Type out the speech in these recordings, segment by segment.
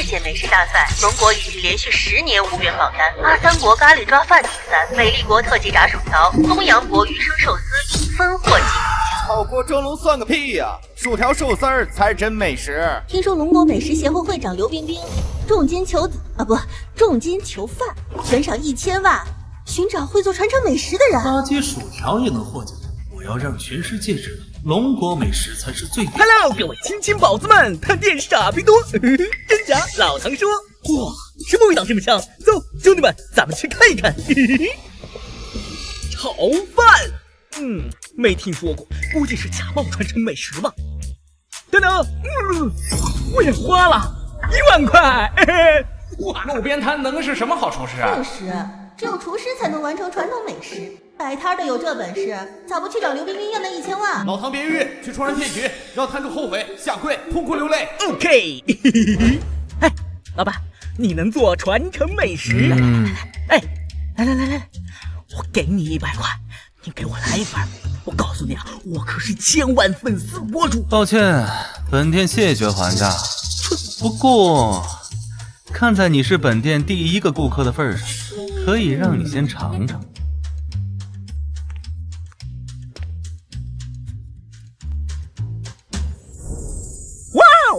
界美食大赛，龙国已经连续10年无缘榜单。阿三国咖喱抓饭第3，美丽国特级炸薯条，东阳国鱼生寿司分获金。炒锅蒸笼算个屁呀！薯条寿司儿才是真美食。听说龙国美食协会会长刘冰冰重金求饭，悬赏1000万，寻找会做传承美食的人。垃圾薯条也能获奖，我要让全世界知道，龙国美食才是最。Hello， 各位亲亲宝子们，探店傻逼多，真假老唐说。哇，什么味道这么香？走，兄弟们，咱们去看一看。炒饭。没听说过，估计是假冒传承美食吧。等等，我也花了1万块。哇，路边摊能是什么好厨师啊？确实，只有厨师才能完成传统美食。摆摊的有这本事，咋不去找刘冰冰要那1000万？老唐别犹豫，去戳人骗局，让摊主后悔下跪，痛哭流泪。OK。哎，老板，你能做传承美食？哎，来，我给你100块。你给我来一份，我告诉你啊，我可是1000万粉丝博主。抱歉，本店谢绝还价。不过，看在你是本店第1个顾客的份上，可以让你先尝尝。哇哦！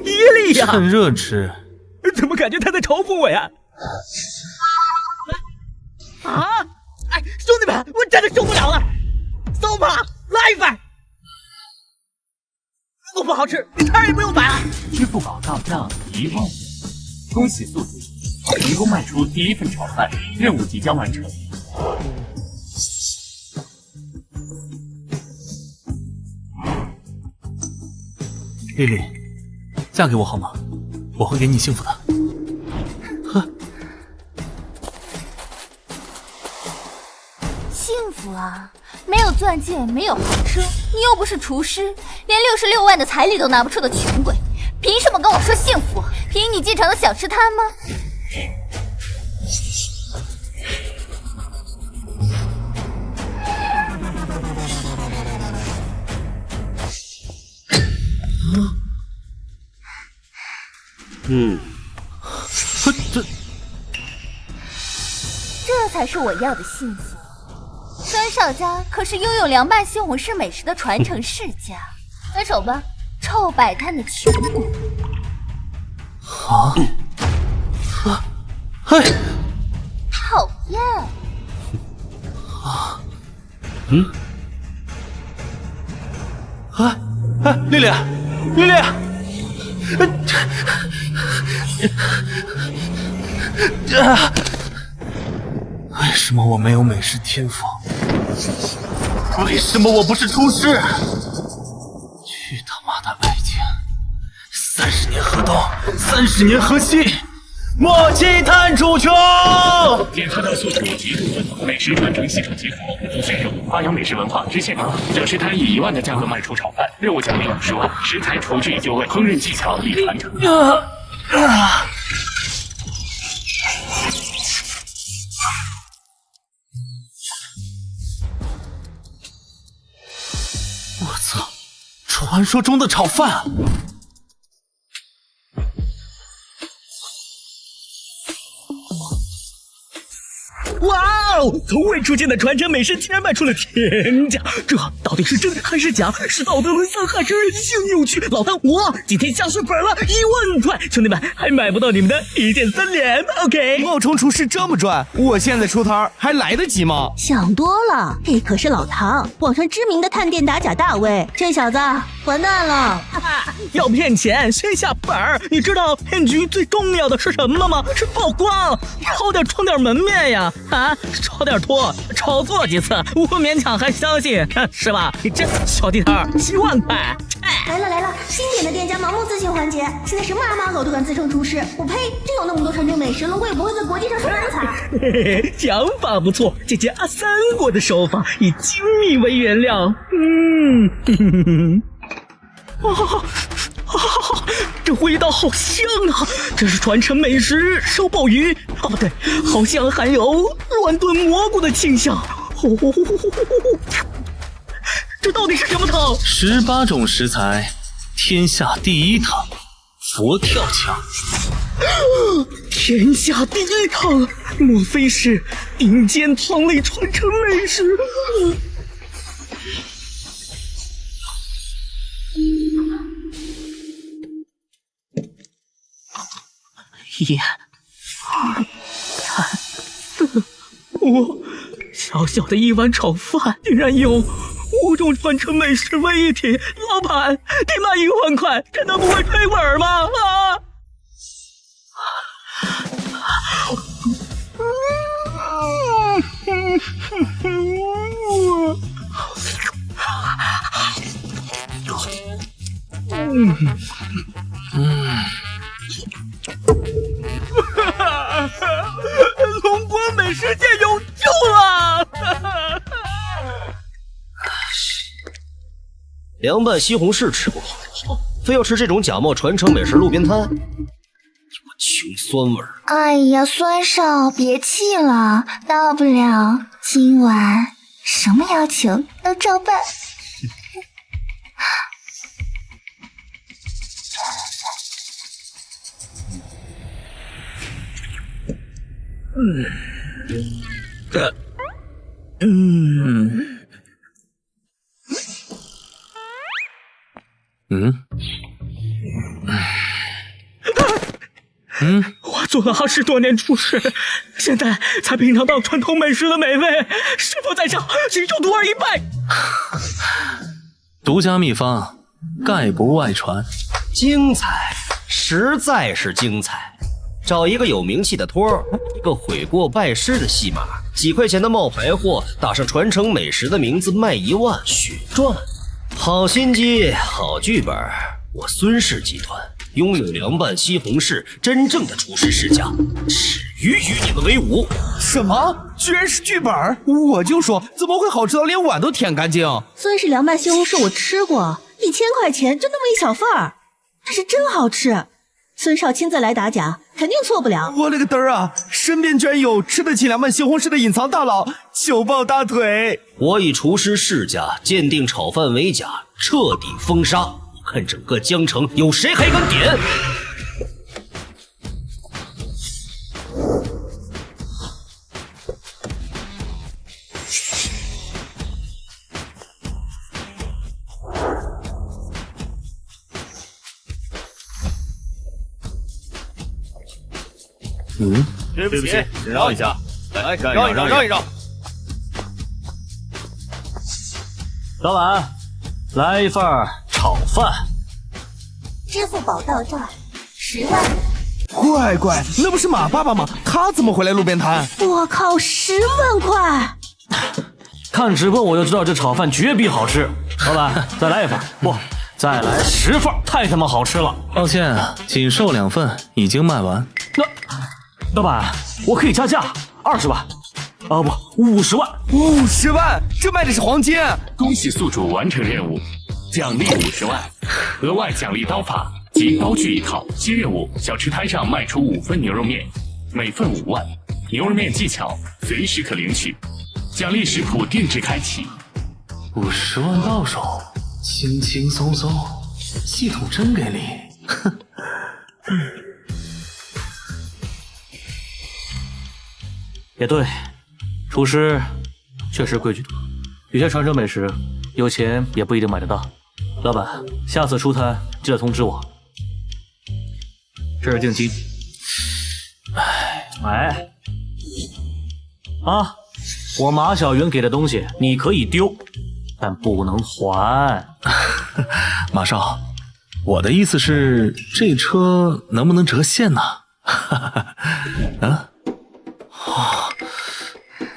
伊利呀，趁热吃。怎么感觉他在嘲讽我呀？哎，兄弟们，我真的受不了了！扫把，来一份。如果不好吃，你摊也不用摆了。支付宝到账1万元，恭喜宿主成功卖出第1份炒饭，任务即将完成。丽丽，嫁给我好吗？我会给你幸福的。幸福啊！没有钻戒，没有豪车，你又不是厨师，连66万的彩礼都拿不出的穷鬼，凭什么跟我说幸福？凭你继承的小吃摊吗？这才是我要的幸福。孙少家可是拥有凉拌西红柿美食的传承世家，分手吧，臭摆摊的穷鬼！讨厌！丽丽，为什么我没有美食天赋？为什么我不是厨师？去他妈的北京！30年河东，30年河西，莫欺探主穷！检测到宿主极度愤怒，美食传承系统激活，主选任务发扬美食文化支线任务。小吃摊以1万的价格卖出炒饭，任务奖励50万，食材、厨具、就位、烹饪技巧力传承。我操！传说中的炒饭！哇哦！从未出现的传承美食竟然卖出了天价，这到底是真还是假？是道德沦丧还是人性扭曲？老唐，我今天下血本了1万块，兄弟们还买不到你们的1键3连 ，OK？ 冒充厨师这么赚，我现在出摊还来得及吗？想多了，这可是老唐，网上知名的探店打假大 V， 这小子完蛋了！要骗钱先下本儿，你知道骗局最重要的是什么吗？是曝光，抄点充点门面呀！抄点托，炒作几次，我勉强还相信，是吧？你这小地摊7万块，来了，新点的店家盲目自信环节，现在什么阿猫狗都敢自称厨师，我呸！真有那么多传承美食，龙贵不会在国际上收人才？想法不错，姐姐阿三国的手法以精密为原料，这味道好香啊！这是传承美食烧鲍鱼，不对，好像含有乱炖蘑菇的倾向。这到底是什么汤？18种食材，天下第一汤，佛跳墙。天下第一汤，莫非是顶尖汤类传承美食？1、2、3、4、5，小小的一碗炒饭，竟然有5种传承美食为一体。老板，你卖1万块，真的不会亏本吗？龙国美食界有救了！凉拌西红柿吃过，非要吃这种假冒传承美食路边摊，有个穷酸味儿。哎呀，孙少，别气了，大不了今晚什么要求都照办。我做了20多年厨师，现在才品尝到传统美食的美味，师傅在上，请受徒儿一拜。独家秘方，概不外传。精彩，实在是精彩。找一个有名气的托儿，一个悔过拜师的戏码，几块钱的冒牌货，打上传承美食的名字，卖1万，血赚。好心机，好剧本。我孙氏集团拥有凉拌西红柿真正的厨师世家，耻于与你们为伍。什么？居然是剧本？我就说怎么会好吃到连碗都舔干净？孙氏凉拌西红柿我吃过，1000块钱就那么一小份儿，但是真好吃。孙少亲自来打假，肯定错不了。我勒个嘚儿啊！身边居然有吃得起凉拌西红柿的隐藏大佬，求抱大腿！我以厨师世家鉴定炒饭为假，彻底封杀。我看整个江城有谁还敢点？对不起，让一下，来，让一让。老板，来一份炒饭。支付宝到账10万。乖，那不是马爸爸吗？他怎么会来路边摊？我靠，10万块！看直播我就知道这炒饭绝逼好吃。老板，再来一份，不，再来10份，太他妈好吃了。抱歉，仅售2份，已经卖完。老板，我可以加价，20万，不，50万。50万，这卖的是黄金！恭喜宿主完成任务，奖励50万，额外奖励刀法及刀具1套。新任务：小吃摊上卖出5份牛肉面，每份5万。牛肉面技巧随时可领取，奖励食谱定制开启。50万到手，轻轻松松，系统真给力。哼。也对，厨师确实规矩多，有些传承美食有钱也不一定买得到。老板，下次出摊记得通知我。这是定金。哎，我马小云给的东西你可以丢，但不能还。马少，我的意思是，这车能不能折现呢？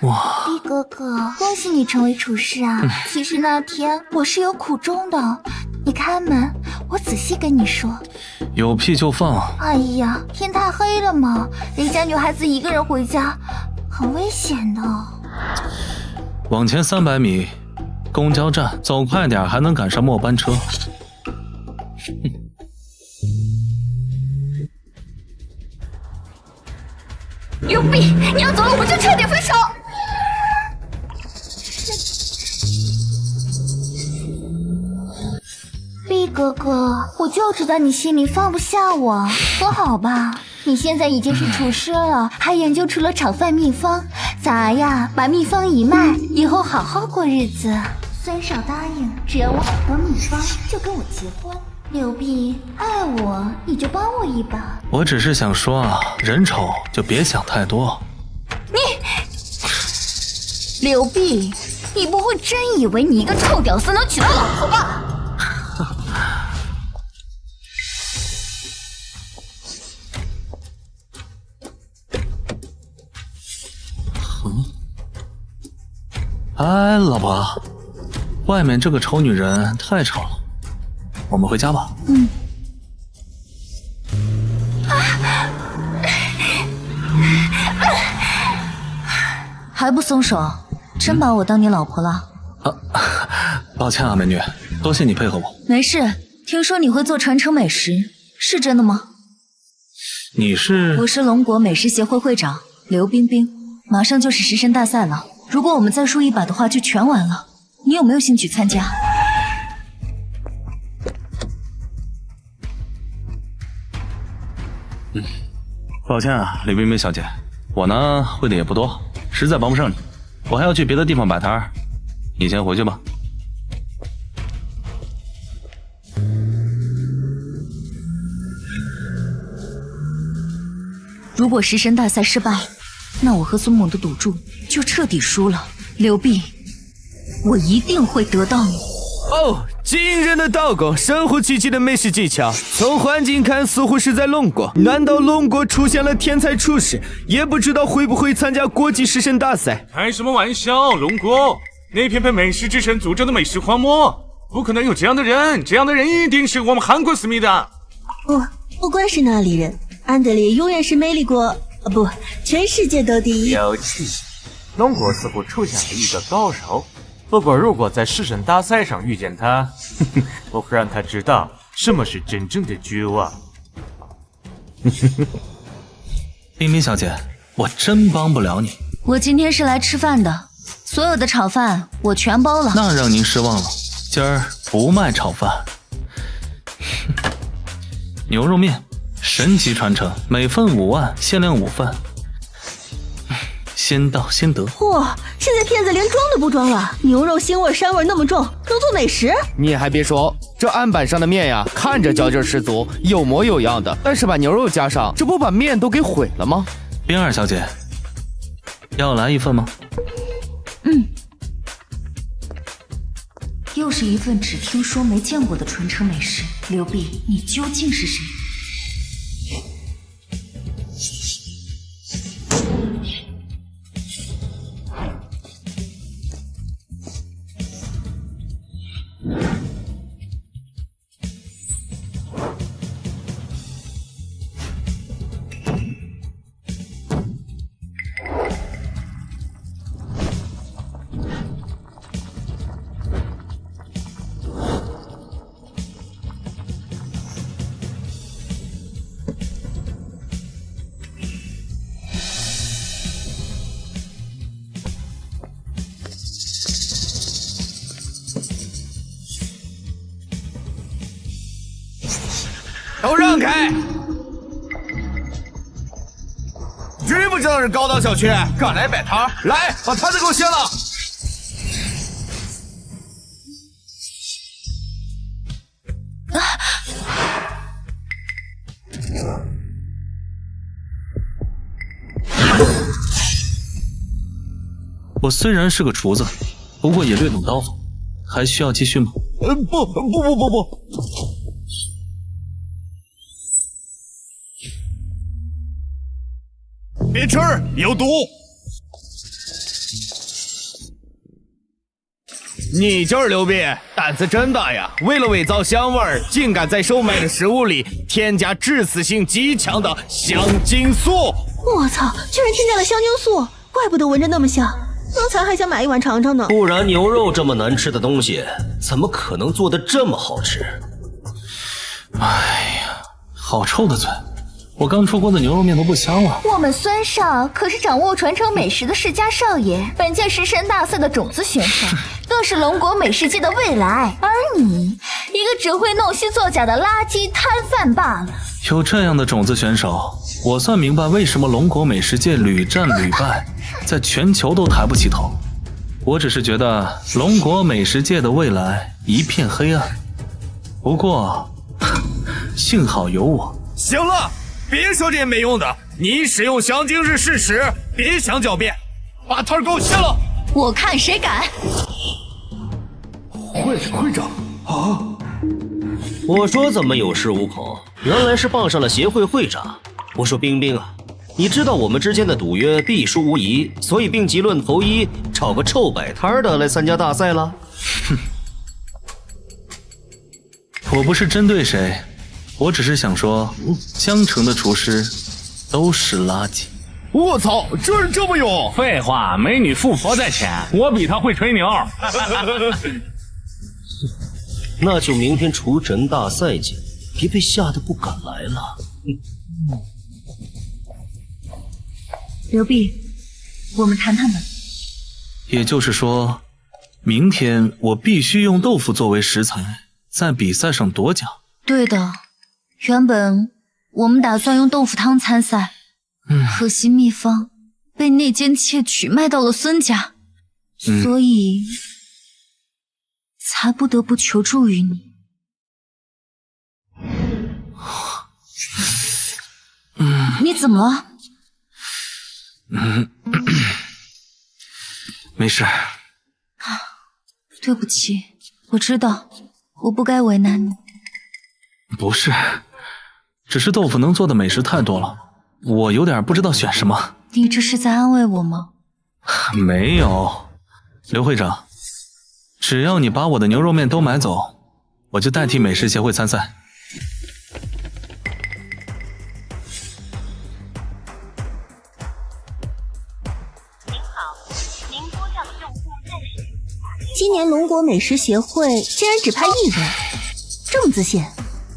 哇！毕哥哥，恭喜你成为厨师啊！其实那天我是有苦衷的，你开门，我仔细跟你说。有屁就放！哎呀，天太黑了嘛，人家女孩子一个人回家，很危险的。往前300米，公交站，走快点还能赶上末班车。有病！你要走了，我们就彻底分手。哥哥，我就知道你心里放不下我，说好吧？你现在已经是厨师了，还研究出了炒饭秘方，咋呀？把秘方一卖，以后好好过日子。孙少答应，只要我找到秘方，就跟我结婚。刘碧，爱我你就帮我一把。我只是想说啊，人丑就别想太多。刘碧，你不会真以为你一个臭屌丝能娶到老婆吧？哎，老婆，外面这个丑女人太吵了，我们回家吧。还不松手？真把我当你老婆了？抱歉啊，美女，多谢你配合我。没事，听说你会做传承美食，是真的吗？你是？我是龙国美食协会会长刘冰冰，马上就是食神大赛了，如果我们再输一把的话，就全完了。你有没有兴趣参加？抱歉啊，李冰冰小姐，我呢会的也不多，实在帮不上你，我还要去别的地方摆摊儿，你先回去吧。如果食神大赛失败，那我和孙猛的赌注就彻底输了。刘碧，我一定会得到你。哦，惊人的刀工，神乎其技的美食技巧，从环境看似乎是在龙国。难道龙国出现了天才厨师？也不知道会不会参加国际食神大赛。开什么玩笑，龙国，那片被美食之神诅咒的美食荒漠，不可能有这样的人，这样的人一定是我们韩国思密达。不光是那里人，安德烈永远是美丽国，不，全世界都第一。有气，龙国似乎出现了一个高手。不过，如果在食神大赛上遇见他，我会让他知道什么是真正的绝望。冰冰小姐，我真帮不了你。我今天是来吃饭的，所有的炒饭我全包了。那让您失望了，今儿不卖炒饭。牛肉面，神级传承，每份5万，限量5份。先到先得。嚯，现在骗子连装都不装了，牛肉腥味、膻味那么重，能做美食？你还别说，这案板上的面呀，看着嚼劲十足，有模有样的，但是把牛肉加上，这不把面都给毁了吗？冰儿小姐，要来一份吗？又是一份只听说没见过的传承美食。刘碧，你究竟是谁？都让开！知不知道是高档小区？敢来摆摊？来，把摊子给我掀了！我虽然是个厨子，不过也略懂刀法，还需要继续吗？不。别吃，有毒！你就是刘碧，胆子真大呀！为了伪造香味儿，竟敢在售卖的食物里添加致死性极强的香精素！我操，居然添加了香精素，怪不得闻着那么香。刚才还想买一碗尝尝呢。不然牛肉这么难吃的东西，怎么可能做得这么好吃？哎呀，好臭的嘴！我刚出锅的牛肉面都不香了。我们孙少可是掌握传承美食的世家少爷，本届食神大赛的种子选手，更是龙国美食界的未来。而你，一个只会弄虚作假的垃圾摊贩罢了。有这样的种子选手，我算明白为什么龙国美食界屡战屡败，在全球都抬不起头。我只是觉得龙国美食界的未来一片黑暗。不过，幸好有我。行了，别说这些没用的，你使用香精是事实，别想狡辩，把摊给我卸了。我看谁敢！会长啊！我说怎么有恃无恐，原来是傍上了协会会长。我说冰冰啊，你知道我们之间的赌约必输无疑，所以病急乱投医，找个臭摆摊的来参加大赛了。哼，我不是针对谁，我只是想说，江城的厨师都是垃圾。我操，这人这么勇！废话，美女富婆在前，我比他会吹牛。那就明天厨神大赛见，别被吓得不敢来了。刘碧，我们谈谈吧。也就是说，明天我必须用豆腐作为食材，在比赛上夺奖。对的，原本我们打算用豆腐汤参赛，可惜秘方被内奸窃取卖到了孙家，所以才不得不求助于你。你怎么了？没事。对不起，我知道我不该为难你。不是，只是豆腐能做的美食太多了，我有点不知道选什么。你这是在安慰我吗？没有，刘会长，只要你把我的牛肉面都买走，我就代替美食协会参赛。今年龙国美食协会竟然只派1人，这么自信？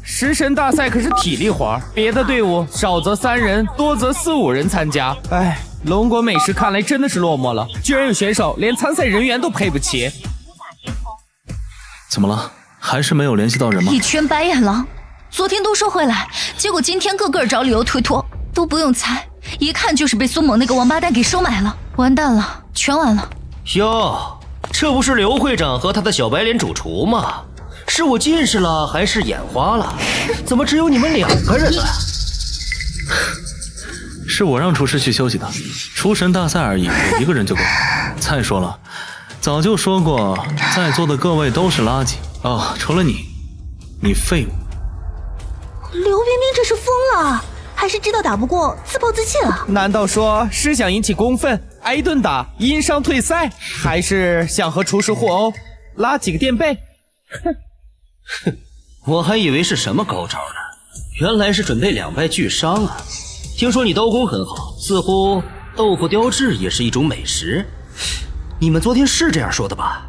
食神大赛可是体力活，别的队伍少则3人，多则4、5人参加。哎，龙国美食看来真的是落寞了，居然有选手连参赛人员都配不起。怎么了？还是没有联系到人吗？一圈白眼狼，昨天都说会来，结果今天个个找理由推脱，都不用猜，一看就是被孙猛那个王八蛋给收买了。完蛋了，全完了。哟，这不是刘会长和他的小白脸主厨吗？是我近视了还是眼花了？怎么只有你们2个人呢？是我让厨师去休息的，厨神大赛而已，我1个人就够。再说了，早就说过，在座的各位都是垃圾哦，除了你，你废物。刘冰冰这是疯了，还是知道打不过自暴自弃了？难道说是想引起公愤，挨一顿打，因伤退赛，还是想和厨师互殴，拉几个垫背？哼，我还以为是什么高招呢，原来是准备2败俱伤啊！听说你刀工很好，似乎豆腐雕制也是一种美食。你们昨天是这样说的吧？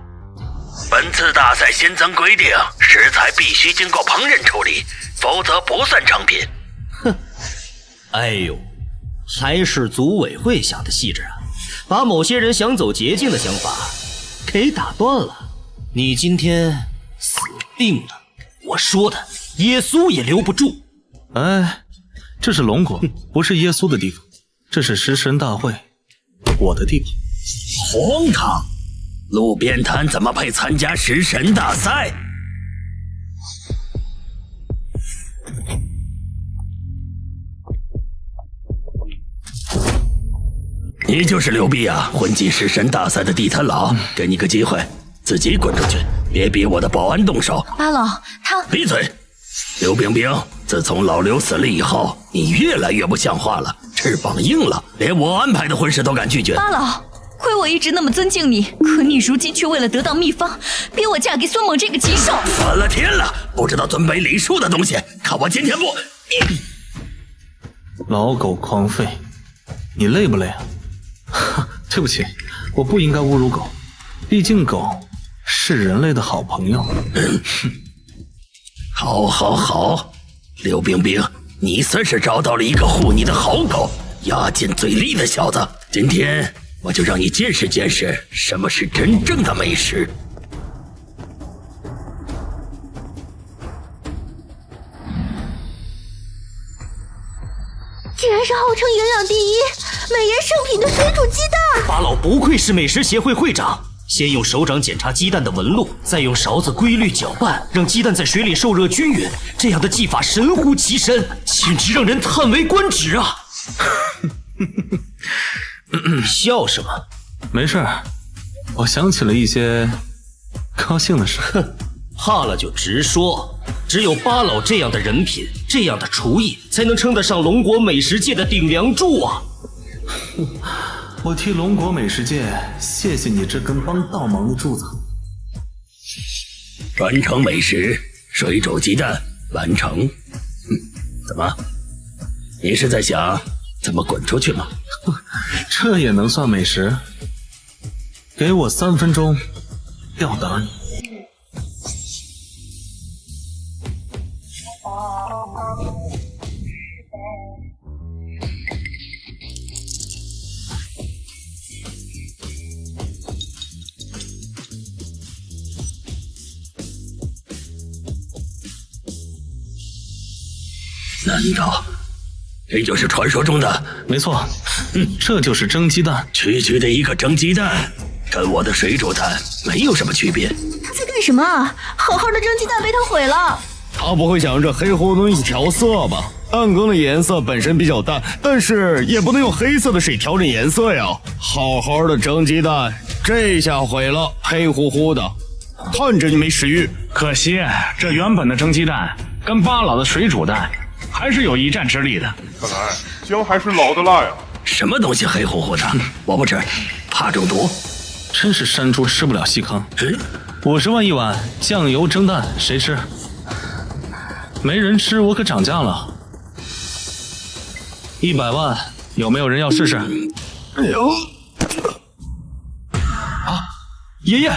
本次大赛新增规定，食材必须经过烹饪处理，否则不算成品。哼，哎呦，还是组委会想的细致啊，把某些人想走捷径的想法给打断了。你今天死定了！我说的，耶稣也留不住。哎，这是龙国，不是耶稣的地方，这是食神大会，我的地方。荒唐！路边摊怎么配参加食神大赛？你就是刘碧啊，混迹食神大赛的地摊佬，给你个机会，自己滚出去，别逼我的保安动手。八老，他闭嘴！刘冰冰，自从老刘死了以后，你越来越不像话了，翅膀硬了，连我安排的婚事都敢拒绝。八老，亏我一直那么尊敬你，可你如今却为了得到秘方，逼我嫁给孙猛这个禽兽！反了天了，不知道尊卑礼数的东西，看我今天不……老狗狂吠，你累不累啊？对不起，我不应该侮辱狗，毕竟狗是人类的好朋友。好，刘冰冰，你算是找到了一个护你的好狗，牙尖嘴利的小子。今天我就让你见识见识什么是真正的美食。竟然是号称营养第一、美颜圣品的水煮鸡蛋！法老不愧是美食协会会长。先用手掌检查鸡蛋的纹路，再用勺子规律搅拌，让鸡蛋在水里受热均匀。这样的技法神乎其神，简直让人叹为观止啊！笑什么？没事，我想起了一些高兴的事。哼，怕了就直说。只有巴老这样的人品，这样的厨艺，才能称得上龙国美食界的顶梁柱啊！我替龙国美食界谢谢你这根帮倒忙的柱子。传承美食，水煮鸡蛋完成。怎么？你是在想怎么滚出去吗？这也能算美食？给我3分钟，吊打你。难道这就是传说中的？没错，这就是蒸鸡蛋。区区的一个蒸鸡蛋，跟我的水煮蛋没有什么区别。他在干什么啊？好好的蒸鸡蛋被他毁了。他不会想这黑乎能一调色吧？蛋羹的颜色本身比较淡，但是也不能用黑色的水调整颜色呀。好好的蒸鸡蛋，这下毁了，黑乎乎的，看着就没食欲。可惜这原本的蒸鸡蛋跟巴老的水煮蛋还是有一战之力的。看来姜还是老的辣呀。什么东西黑乎乎的？我不吃，怕中毒。真是山猪吃不了细糠。50万一碗酱油蒸蛋，谁吃？没人吃，我可涨价了。100万，有没有人要试试？有。啊，爷爷。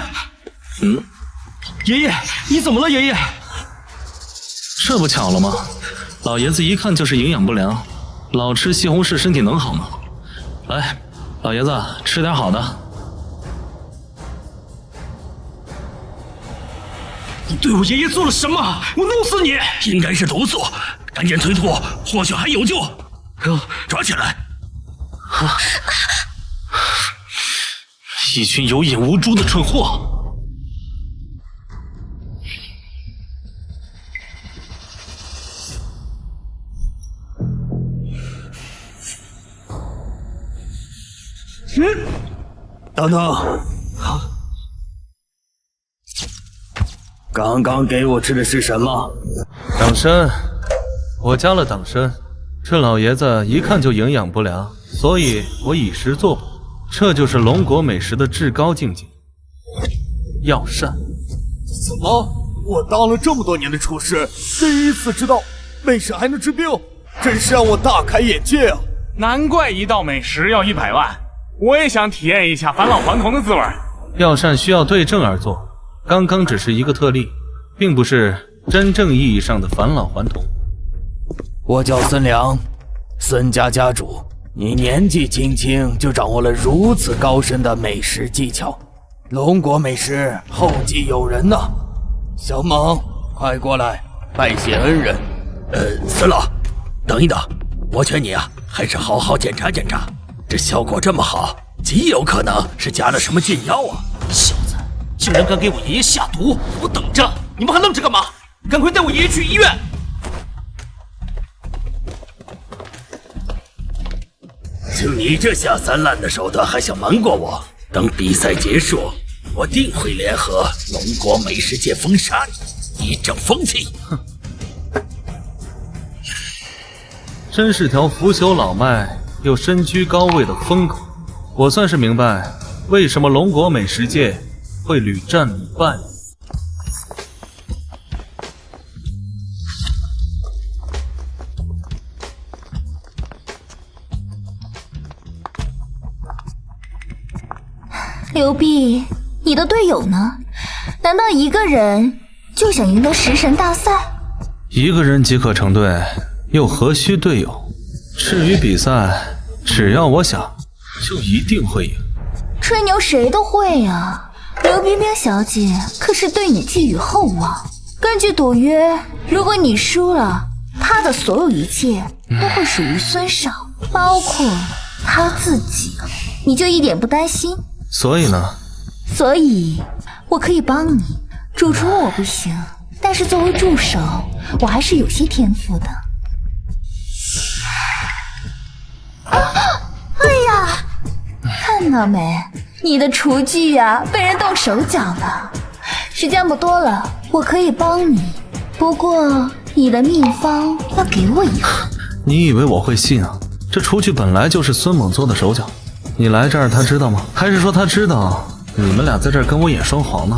爷爷，你怎么了，爷爷？这不巧了吗？老爷子一看就是营养不良，老吃西红柿身体能好吗？来，老爷子吃点好的。你对我爷爷做了什么？我弄死你！应该是毒素，赶紧推脱，或许还有救。抓起来！一群有眼无珠的蠢货！等等，刚刚给我吃的是什么？党参，我加了党参。这老爷子一看就营养不良，所以我以食作补，这就是龙国美食的至高境界。药膳。怎么？我当了这么多年的厨师，第一次知道美食还能治病，真是让我大开眼界啊！难怪一道美食要100万，我也想体验一下返老还童的滋味。药膳需要对症而做，刚刚只是一个特例，并不是真正意义上的返老还童。我叫孙良，孙家家主。你年纪轻轻就掌握了如此高深的美食技巧，龙国美食后继有人呐！小猛，快过来拜谢恩人。孙老，等一等，我劝你啊，还是好好检查检查。这效果这么好，极有可能是加了什么禁药啊！小子，竟然敢给我爷爷下毒！我等着！你们还愣着干嘛？赶快带我爷爷去医院！就你这下三滥的手段，还想瞒过我？等比赛结束，我定会联合龙国美食界封杀你，一正风气。哼，真是条腐朽老迈又身居高位的疯狗。我算是明白为什么龙国美食界会屡战屡败。刘碧，你的队友呢？难道一个人就想赢得食神大赛？一个人即可成队，又何须队友？至于比赛，只要我想，就一定会赢。吹牛谁都会啊。刘冰冰小姐可是对你寄予厚望。根据赌约，如果你输了，她的所有一切都会属于孙少，包括她自己。你就一点不担心？所以呢？所以我可以帮你。主厨我不行，但是作为助手，我还是有些天赋的。哎呀，看到没？你的厨具啊，被人动手脚了。时间不多了，我可以帮你，不过你的秘方要给我一份。你以为我会信啊？这厨具本来就是孙猛做的手脚，你来这儿他知道吗？还是说他知道你们俩在这儿跟我演双簧呢？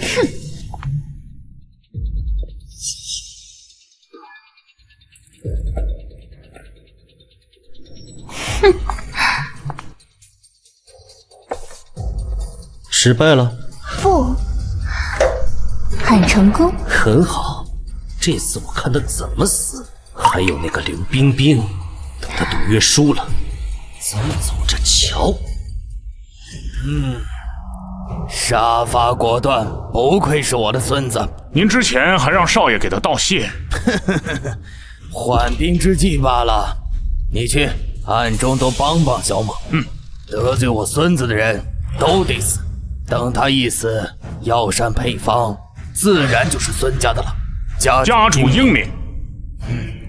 哼！哼！失败了？不，很成功。很好，这次我看他怎么死。还有那个刘冰冰，等他赌约输了，咱们走着瞧。杀伐果断，不愧是我的孙子。您之前还让少爷给他道谢。缓兵之计罢了。你去暗中都帮帮小猛。得罪我孙子的人都得死。等他一死，药膳配方自然就是孙家的了。家主英明。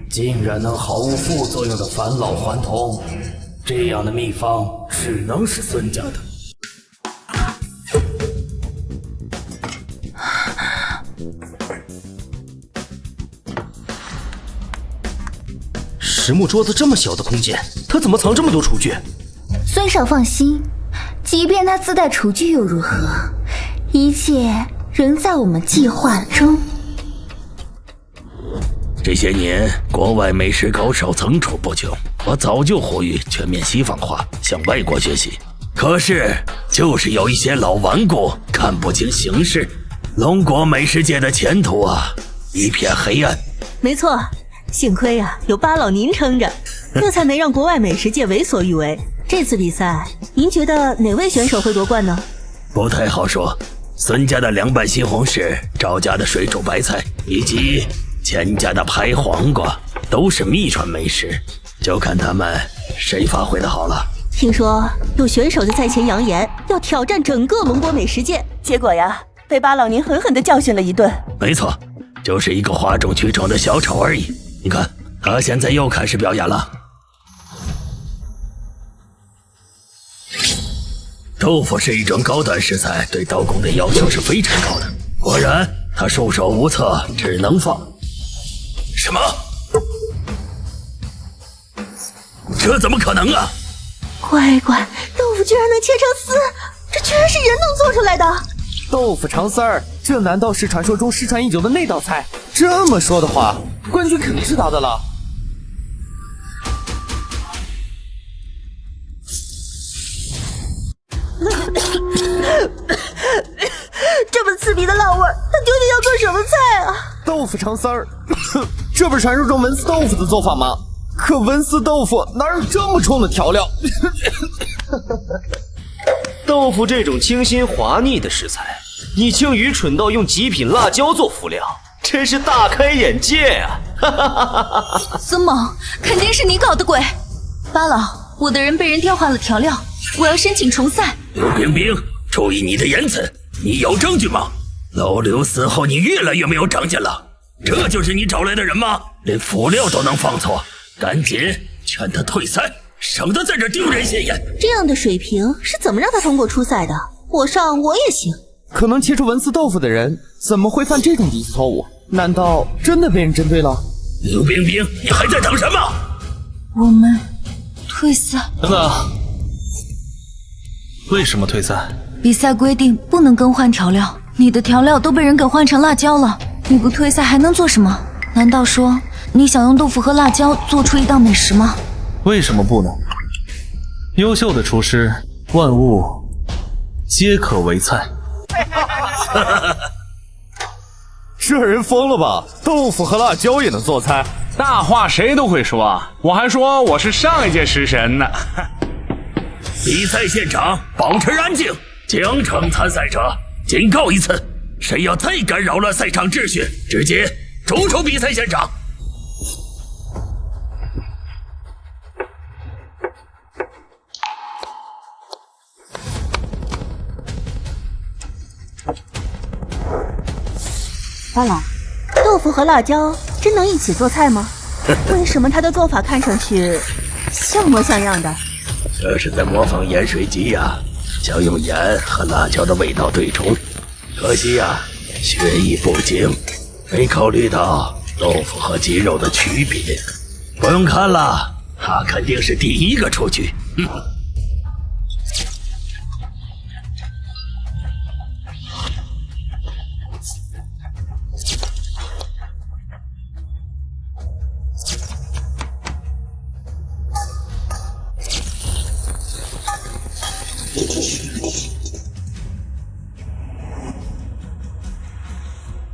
竟然能毫无副作用的返老还童，这样的秘方只能是孙家的。实木桌子这么小的空间，他怎么藏这么多厨具？孙少放心，即便他自带厨具又如何？一切仍在我们计划中。这些年，国外美食高手层出不穷，我早就呼吁全面西方化，向外国学习。可是，就是有一些老顽固，看不清形势，龙国美食界的前途啊，一片黑暗。没错，幸亏啊有八老您撑着，这才没让国外美食界为所欲为。这次比赛，您觉得哪位选手会夺冠呢？不太好说。孙家的凉拌西红柿，赵家的水煮白菜，以及钱家的拍黄瓜，都是秘传美食，就看他们谁发挥的好了。听说有选手在赛前扬言要挑战整个龙国美食界，结果呀，被八老您狠狠地教训了一顿。没错，就是一个哗众取宠的小丑而已。你看，他现在又开始表演了。豆腐是一种高端食材，对刀工的要求是非常高的。果然，他束手无策，只能放。什么？这怎么可能啊！乖乖，豆腐居然能切成丝，这居然是人能做出来的！豆腐肠丝儿，这难道是传说中失传已久的那道菜？这么说的话，冠军肯定是他的了。这么刺鼻的辣味，他究竟要做什么菜啊？豆腐肠丝儿，这不是传说中文丝豆腐的做法吗？可文丝豆腐哪有这么冲的调料？豆腐这种清新滑腻的食材，你竟愚蠢到用极品辣椒做辅料，真是大开眼界啊！孙猛，肯定是你搞的鬼！八老，我的人被人调换了调料，我要申请重赛。刘冰冰，注意你的言辞，你有证据吗？老刘死后，你越来越没有长进了。这就是你找来的人吗？连辅料都能放错，赶紧劝他退赛，省得在这丢人现眼。这样的水平是怎么让他通过初赛的？我上我也行。可能切出文丝豆腐的人，怎么会犯这种低级错误？难道真的被人针对了？刘冰冰，你还在等什么？我们退赛。等等，为什么退赛？比赛规定不能更换调料，你的调料都被人给换成辣椒了，你不退赛还能做什么？难道说你想用豆腐和辣椒做出一道美食吗？为什么不呢？优秀的厨师，万物皆可为菜。这人疯了吧？豆腐和辣椒也能做菜？大话谁都会说，我还说我是上一届食神呢。比赛现场保持安静，奖惩参赛者警告一次，谁要再干扰了赛场秩序，直接逐出比赛现场。巴老，豆腐和辣椒真能一起做菜吗？为什么他的做法看上去像模像样的？这是在模仿盐水鸡呀，想用盐和辣椒的味道对冲。可惜呀，学艺不精，没考虑到豆腐和鸡肉的区别。不用看了，他肯定是第一个出去。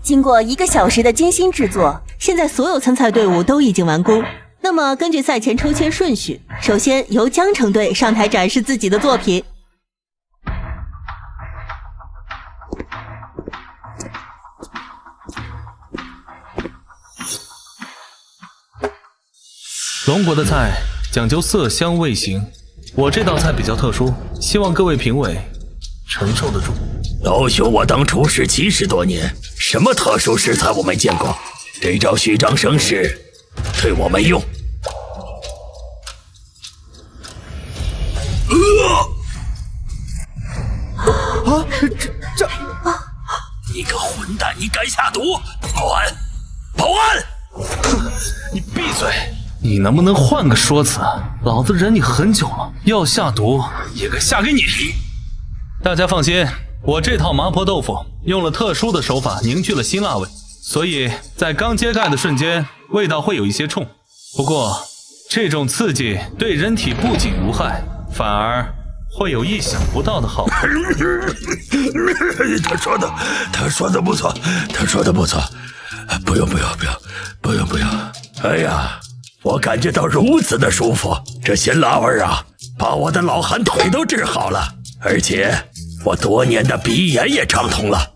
经过1个小时的精心制作，现在所有参赛队伍都已经完工。那么根据赛前抽签顺序，首先由江城队上台展示自己的作品。龙国的菜讲究色香味形，我这道菜比较特殊，希望各位评委承受得住。老兄，我当厨师70多年，什么特殊食材我没见过，这招虚张声势对我没用。这你个混蛋，你敢下毒！报案！报案！你闭嘴！你能不能换个说辞？老子忍你很久了，要下毒也该下给你。大家放心，我这套麻婆豆腐用了特殊的手法凝聚了辛辣味，所以在刚揭盖的瞬间，味道会有一些冲。不过，这种刺激对人体不仅无害，反而会有意想不到的好处。他说的不错，他说的不错。不用。哎呀，我感觉到如此的舒服，这辛辣味啊，把我的老寒腿都治好了，而且我多年的鼻炎也畅通了。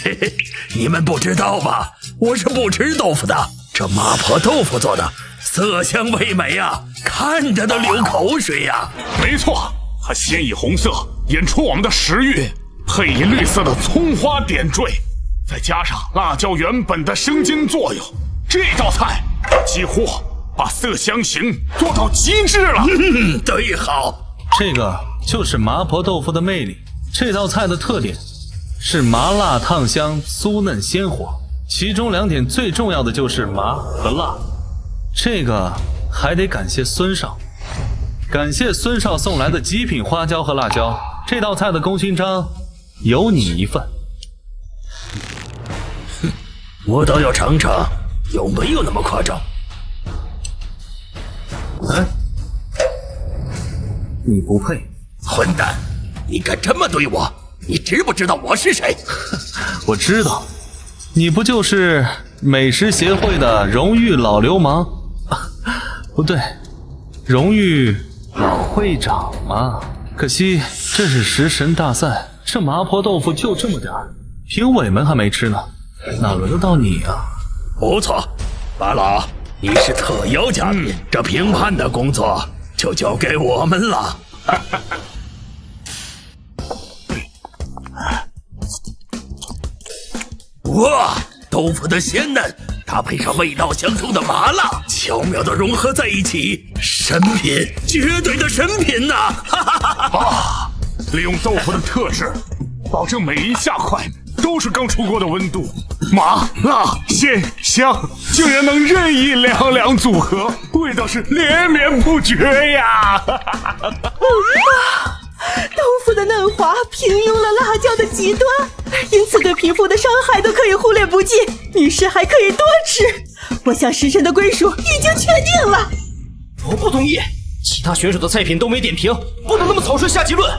嘿嘿，你们不知道吧？我是不吃豆腐的，这麻婆豆腐做的色香味美啊，看着都流口水呀。没错，它先以红色引出我们的食欲，配以绿色的葱花点缀，再加上辣椒原本的生津作用，这道菜几乎把色香型做到极致了。对，好，这个就是麻婆豆腐的魅力。这道菜的特点是麻辣烫香、酥嫩鲜活，其中2点最重要的就是麻和辣。这个还得感谢孙少，感谢孙少送来的极品花椒和辣椒。这道菜的功勋章有你一份。我倒要尝尝有没有那么夸张。你不配，混蛋！你敢这么对我？你知不知道我是谁？我知道，你不就是美食协会的荣誉老流氓？不对，荣誉老会长嘛。可惜这是食神大赛，这麻婆豆腐就这么点儿，评委们还没吃呢，哪轮得到你啊？不错，巴老，你是特邀嘉宾，这评判的工作就交给我们了。哇，豆腐的鲜嫩搭配上味道相同的麻辣，巧妙的融合在一起，神品，绝对的神品呐！啊，利用豆腐的特质，保证每一下块都是刚出锅的温度，麻辣鲜香，竟然能任意两组合，味道是连绵不绝呀！豆腐的嫩滑平庸了辣椒的极端，因此对皮肤的伤害都可以忽略不计。女士还可以多吃。我向食神的归属已经确定了。我不同意，其他选手的菜品都没点评，不能那么草率下结论。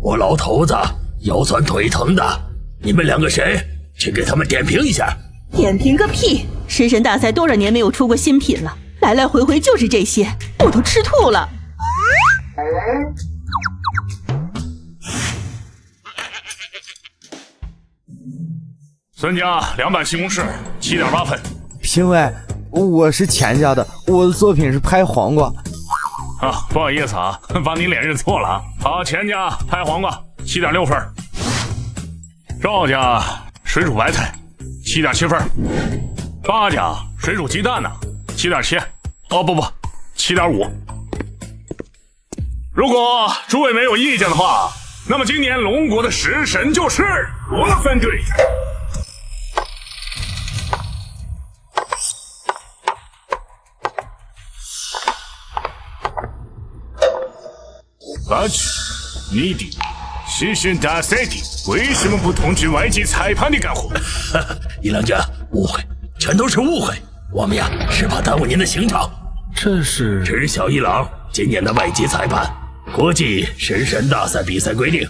我老头子腰酸腿疼的，你们2个谁去给他们点评一下？点评个屁！食神大赛多少年没有出过新品了，来来回回就是这些，我都吃吐了。孙家2版西红柿7.8分。评委，我是钱家的，我的作品是拍黄瓜。啊，不好意思啊，把你脸认错了啊。好，钱家拍黄瓜7.6分。赵家水煮白菜7.7分。八家水煮鸡蛋呢7.7。哦不，7.5。如果诸位没有意见的话，那么今年龙国的食神就是国分队。八区，你的食神大赛的为什么不通知外界裁判的干活？一郎家，误会，全都是误会。我们呀是怕耽误您的行程。这是知晓一郎，今年的外籍裁判，国际食神大赛比赛规定，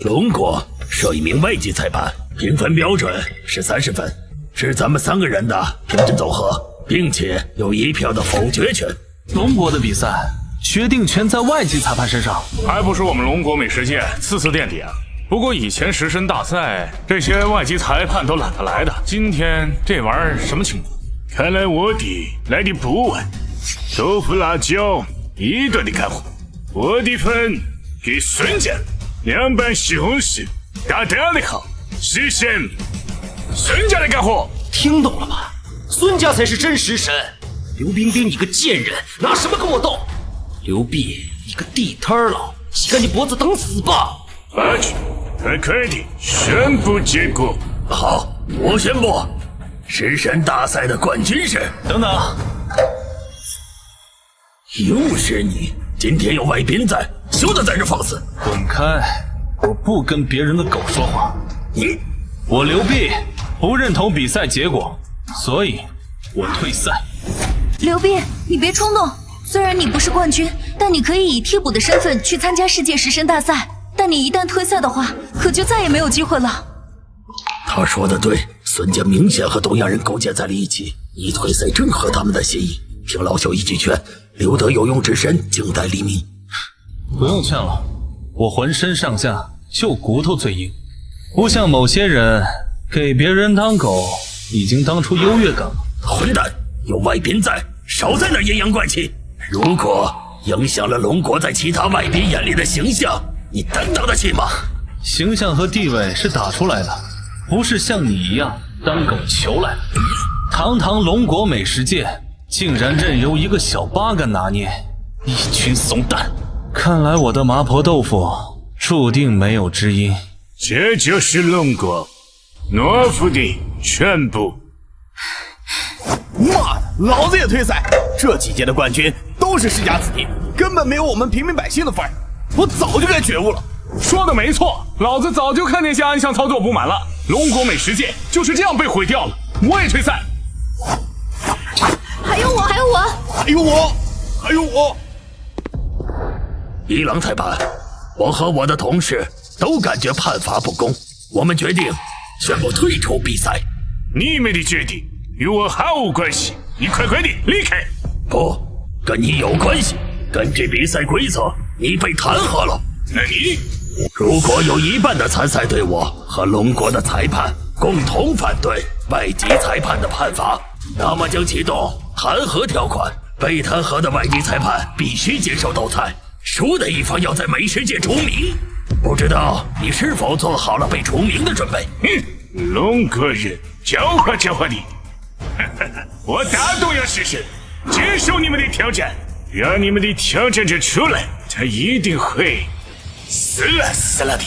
龙国设一名外籍裁判，评分标准是30分，是咱们3个人的评审总和，并且有1票的否决权。龙国的比赛决定权在外籍裁判身上，还不是我们龙国美食界次垫底啊！不过以前食神大赛这些外籍裁判都懒得来的，今天这玩意儿什么情况？看来我的来的不晚。豆腐辣椒1顿的干货，我的分给孙家，2版西红柿大大的好，食神孙家的干货。听懂了吧？孙家才是真食神。刘冰冰，你个贱人，拿什么跟我斗？刘弼，你个地摊佬，洗干净脖子等死吧！八局，快点宣布结果。好，我宣布，食神大赛的冠军是……等等，又是你！今天有外宾在，休得在这放肆！滚开！我不跟别人的狗说话。我刘弼不认同比赛结果，所以我退赛。刘弼，你别冲动。虽然你不是冠军，但你可以以替补的身份去参加世界食神大赛。但你一旦退赛的话，可就再也没有机会了。他说的对，孙家明显和东洋人勾结在了一起，一退赛正合他们的心意。听老朽一句劝，留得有用之身，静待黎明。不用劝了，我浑身上下就骨头最硬，不像某些人给别人当狗，已经当出优越感了。混蛋，有外宾在，少在那阴阳怪气。如果影响了龙国在其他外宾眼里的形象，你担当得起吗？形象和地位是打出来的，不是像你一样当狗求来的。堂堂龙国美食界，竟然任由一个小八嘎拿捏，一群怂蛋！看来我的麻婆豆腐注定没有知音。这就是龙国懦夫的全部。妈的，老子也退赛！这几届的冠军都是世家子弟，根本没有我们平民百姓的份儿。我早就该觉悟了。说的没错，老子早就看见些暗箱操作不满了。龙国美食界就是这样被毁掉了。我也退赛。还有我，还有我，还有我，还有我。一郎裁判，我和我的同事都感觉判罚不公，我们决定宣布退出比赛。你们的决定与我毫无关系，你快快地离开。不，跟你有关系。根据比赛规则，你被弹劾了。那你如果有一半的参赛队伍和龙国的裁判共同反对外籍裁判的判罚，那么将启动弹劾条款。被弹劾的外籍裁判必须接受斗菜，输的一方要在美食界除名。不知道你是否做好了被除名的准备？龙国人狡猾狡猾的。我大动要食神，接受你们的挑战，让你们的挑战者出来，他一定会死了死了的。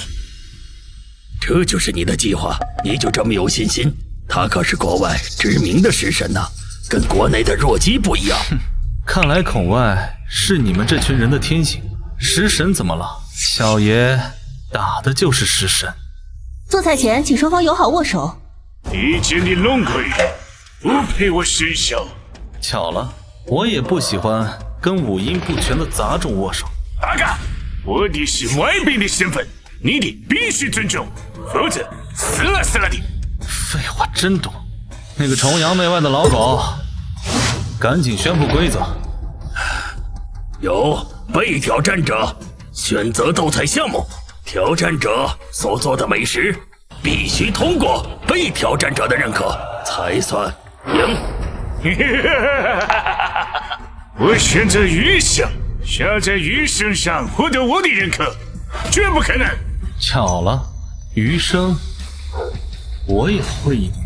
这就是你的计划？你就这么有信心？他可是国外知名的食神呐，跟国内的弱鸡不一样。看来孔外是你们这群人的天性。食神怎么了？小爷打的就是食神。做菜前，请双方友好握手。低贱的龙国人，不配我伸手。巧了，我也不喜欢跟五音不全的杂种握手。八嘎，我的是外宾的身份，你的必须尊重，否则死了死了的。废话真多。那个崇洋媚外的老狗，赶紧宣布规则。有被挑战者选择斗菜项目，挑战者所做的美食必须通过被挑战者的认可才算赢。我选择余生，想要在余生上获得我的认可，绝不可能。巧了，余生我也会一点。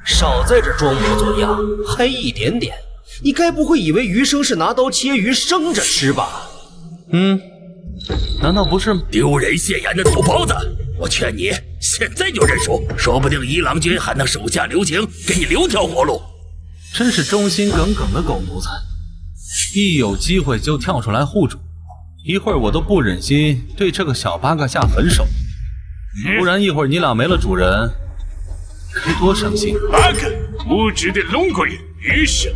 少在这装模作样，还一点点。你该不会以为余生是拿刀切鱼生着吃吧？难道不是吗？丢人现眼的土包子！我劝你现在就认输，说不定伊郎君还能手下留情，给你留条活路。真是忠心耿耿的狗奴才，一有机会就跳出来护主，一会儿我都不忍心对这个小八嘎下狠手，不然一会儿你俩没了主人，该多伤心。八个无知的龙国人，余生，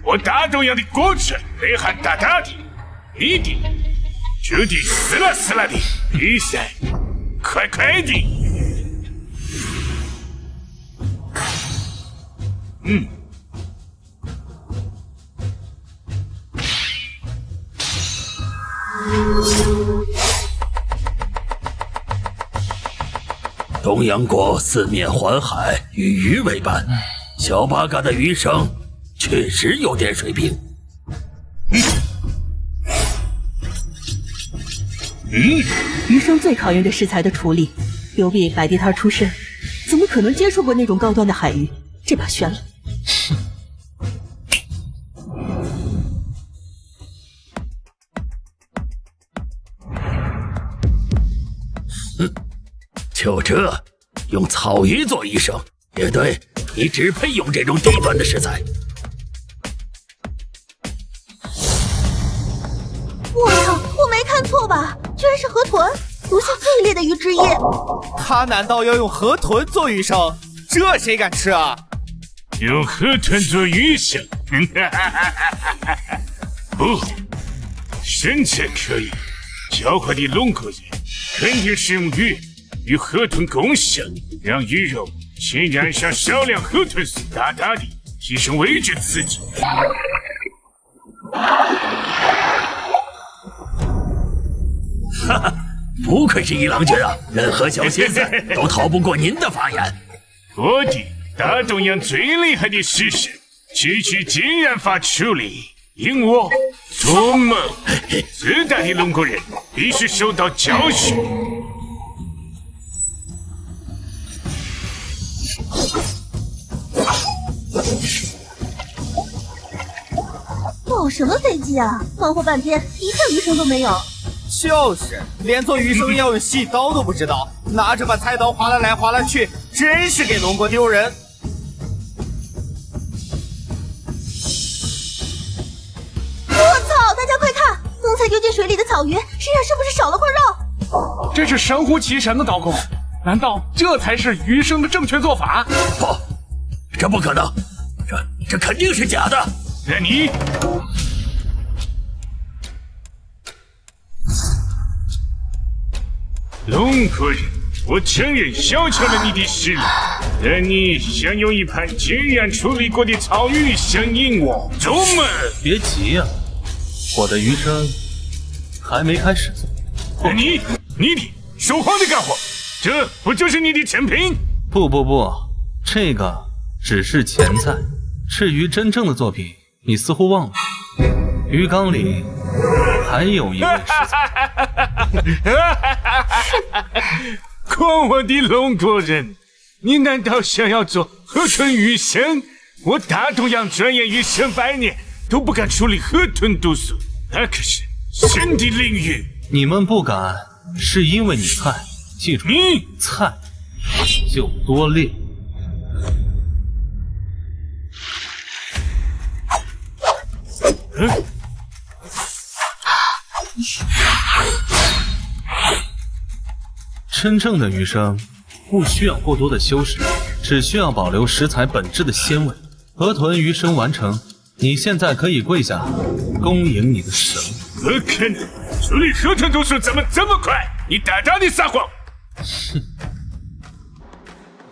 我大东洋的国臣内涵大大的，你的注定死了死了的比赛，快快的！东洋国四面环海，与鱼为伴，小八嘎的余生确实有点水平。余生最考验的食材的处理，刘备摆地摊出身，怎么可能接触过那种高端的海鱼？这把悬了。就这，用草鱼做医生，也对，你只配用这种低端的食材。我操，我没看错吧？居然是河豚，毒性最烈的鱼之一。他难道要用河豚做鱼生？这谁敢吃啊？用河豚做鱼生？不，生吃可以。狡猾的龙国人肯定是用鱼与河豚共生，让鱼肉先染上少量河豚素，大大的提升味觉刺激。哈哈，不愧是一郎君啊，任何小心思都逃不过您的法眼。我的大东洋最厉害的食神，区区竟然发出力，赢我做梦！自大的龙国人必须受到教训。搞什么飞机啊？忙活半天，一片鱼声都没有。就是，连做鱼生要用细刀都不知道，拿着把菜刀划拉来划拉去，真是给龙国丢人。我操！大家快看，刚才丢进水里的草鱼身上是不是少了块肉？这是神乎其神的刀工，难道这才是鱼生的正确做法？不，这不可能，这肯定是假的。那你龙国人，我承认小瞧了你的实力，但你想用一盘竟然处理过的草鱼生赢我，做梦！别急呀，我的鱼生还没开始做。你的说谎的家伙，这不就是你的成品？不，这个只是前菜。至于真正的作品，你似乎忘了，鱼缸里还有一位食材。狂妄的龙国人，你难道想要做河豚鱼生？我大东洋专业鱼生100年都不敢处理河豚毒素，那可是神的领域。你们不敢，是因为你菜。记住，菜就多练。真正的鱼生不需要过多的修饰，只需要保留食材本质的鲜味。河豚鱼生完成，你现在可以跪下恭迎你的神。不可能，处理河豚毒素怎么这么快？你大大的撒谎！哼，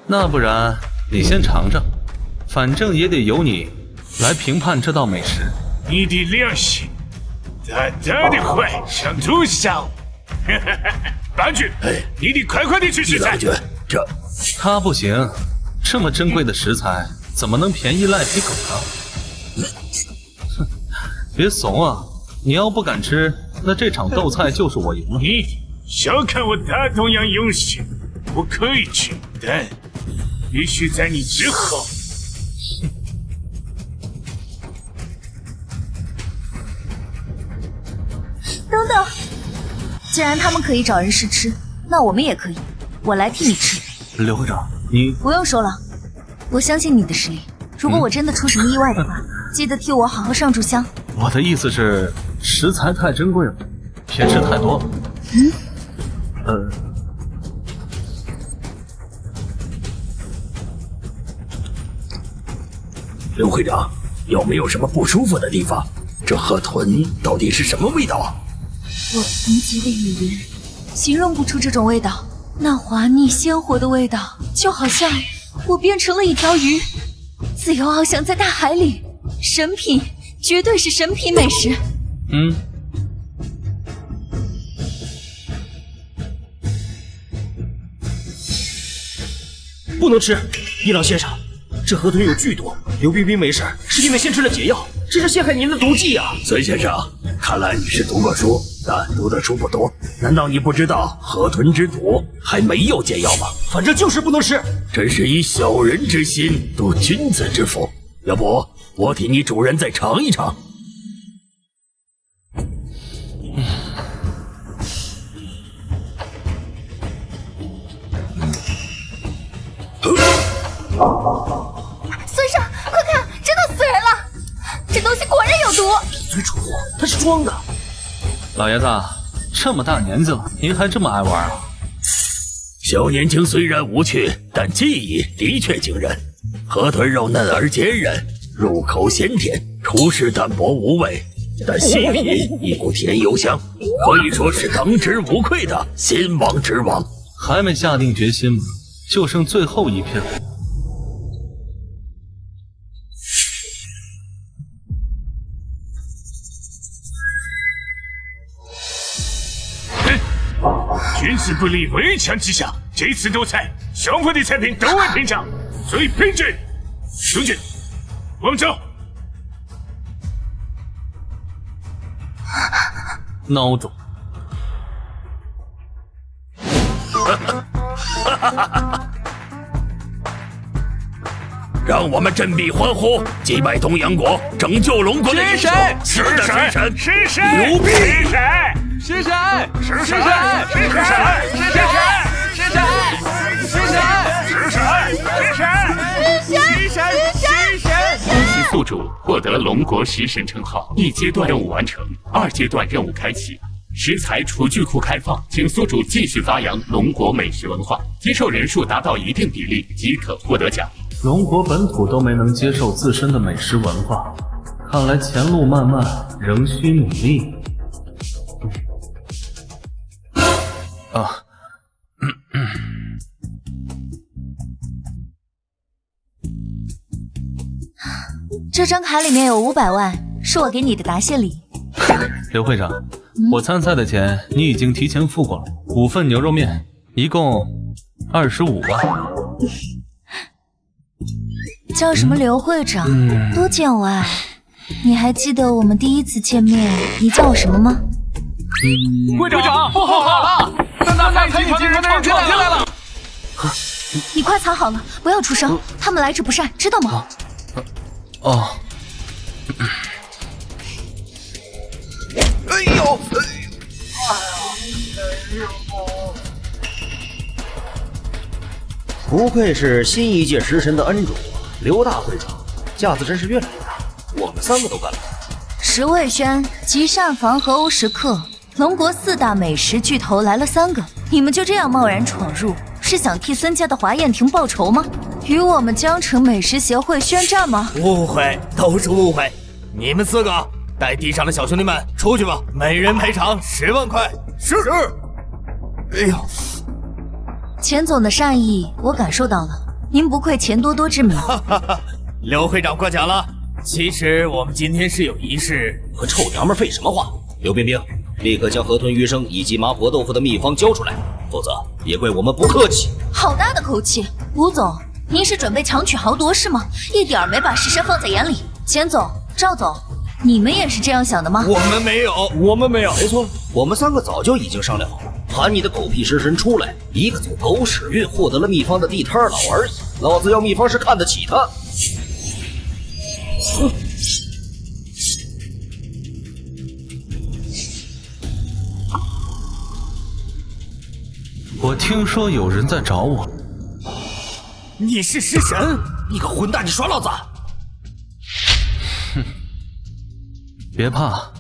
那不然你先尝尝，反正也得由你来评判这道美食。你的良心大大的坏，想吐笑。八局，你得快快的去洗菜。这他不行，这么珍贵的食材怎么能便宜赖皮狗呢？哼，别怂啊！你要不敢吃，那这场斗菜就是我赢了。你小看我大东洋勇士，我可以吃，但必须在你之后。等等，既然他们可以找人试吃，那我们也可以。我来替你吃。刘会长，你不用说了，我相信你的实力。如果我真的出什么意外的话，记得替我好好上炷香。我的意思是，食材太珍贵了，别吃太多了。刘会长，有没有什么不舒服的地方？这河豚到底是什么味道啊？我贫瘠的语言形容不出这种味道，那滑腻鲜活的味道，就好像我变成了一条鱼，自由翱翔在大海里。神品，绝对是神品美食。不能吃，伊朗先生，这河豚有剧毒，刘冰冰没事，是因为先吃了解药，这是陷害您的毒计啊！孙先生，看来你是读过书，但读的书不多。难道你不知道河豚之毒还没有解药吗？反正就是不能吃。真是以小人之心度君子之腹。要不我替你主人再尝一尝。孙尚，快看，真的死人了！这东西果然有毒。嘴蠢货，它是装的。老爷子，这么大年纪了，您还这么爱玩啊？小年轻虽然无趣，但技艺的确惊人。河豚肉嫩而坚韧，入口鲜甜，出世淡薄无味，但细品一股甜油香，可以说是当之无愧的先王之王。还没下定决心吗？就剩最后一片了。君子不立围墙之下，这次斗菜，双方的菜品都未品尝，所以平局。兄弟，我们走。孬种！让我们振臂欢呼，击败东洋国，拯救龙国的英雄！是的，是神，是谁？牛逼！是谁？是谁？是谁？是谁？是谁？是谁？是谁？恭喜宿主获得龙国食神称号，一阶段任务完成，二阶段任务开启。食材厨具库开放，请宿主继续发扬龙国美食文化，接受人数达到一定比例即可获得奖。龙国本土都没能接受自身的美食文化，看来前路漫漫，仍需努力。这张卡里面有500万，是我给你的答谢礼。刘会长，我参赛的钱你已经提前付过了，5份牛肉面，一共25万。叫什么刘会长，多见外。你还记得我们第一次见面，你叫我什么吗？会长，不好了！那大餐饮集团的人闯进来了！你快藏好了，不要出声，他们来之不善，知道吗？哦。哎呦！不愧是新一届食神的恩主，刘大会长，架子真是越来越大，我们3个都干了。石卫轩、吉善房和欧时刻，龙国4大美食巨头来了3个，你们就这样贸然闯入，是想替孙家的华宴亭报仇吗？与我们江城美食协会宣战吗？误会，都是误会。你们4个带地上的小兄弟们出去吧，每人赔偿10万块。是。哎呦，钱总的善意我感受到了，您不愧钱多多之名。刘会长过奖了。其实我们今天是有一事。和臭娘们废什么话？刘冰冰，立刻将河豚余生以及麻婆豆腐的秘方交出来，否则别怪我们不客气。好大的口气，吴总，您是准备强取豪夺是吗？一点没把食神放在眼里。钱总、赵总，你们也是这样想的吗？我们没有，我们没有。没错，我们3个早就已经商量好了，喊你的狗屁食神出来，一个走狗屎运获得了秘方的地摊佬而已。老子要秘方是看得起他。我听说有人在找我。你是食神？你个混蛋，你耍老子！哼，别怕，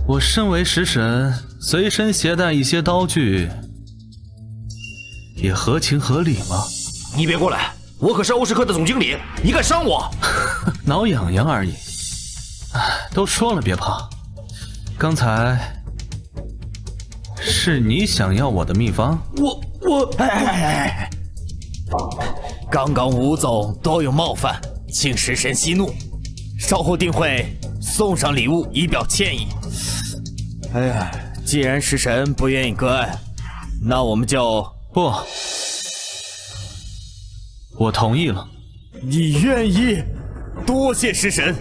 我身为食神，随身携带一些刀具，也合情合理嘛。你别过来，我可是欧时刻的总经理，你敢伤我？挠痒痒而已。哎，都说了别怕，刚才是你想要我的秘方？哎，刚刚吴总多有冒犯，请食神息怒，稍后定会送上礼物以表歉意。哎呀，既然食神不愿意割爱，那我们就不，我同意了。你愿意？多谢食神，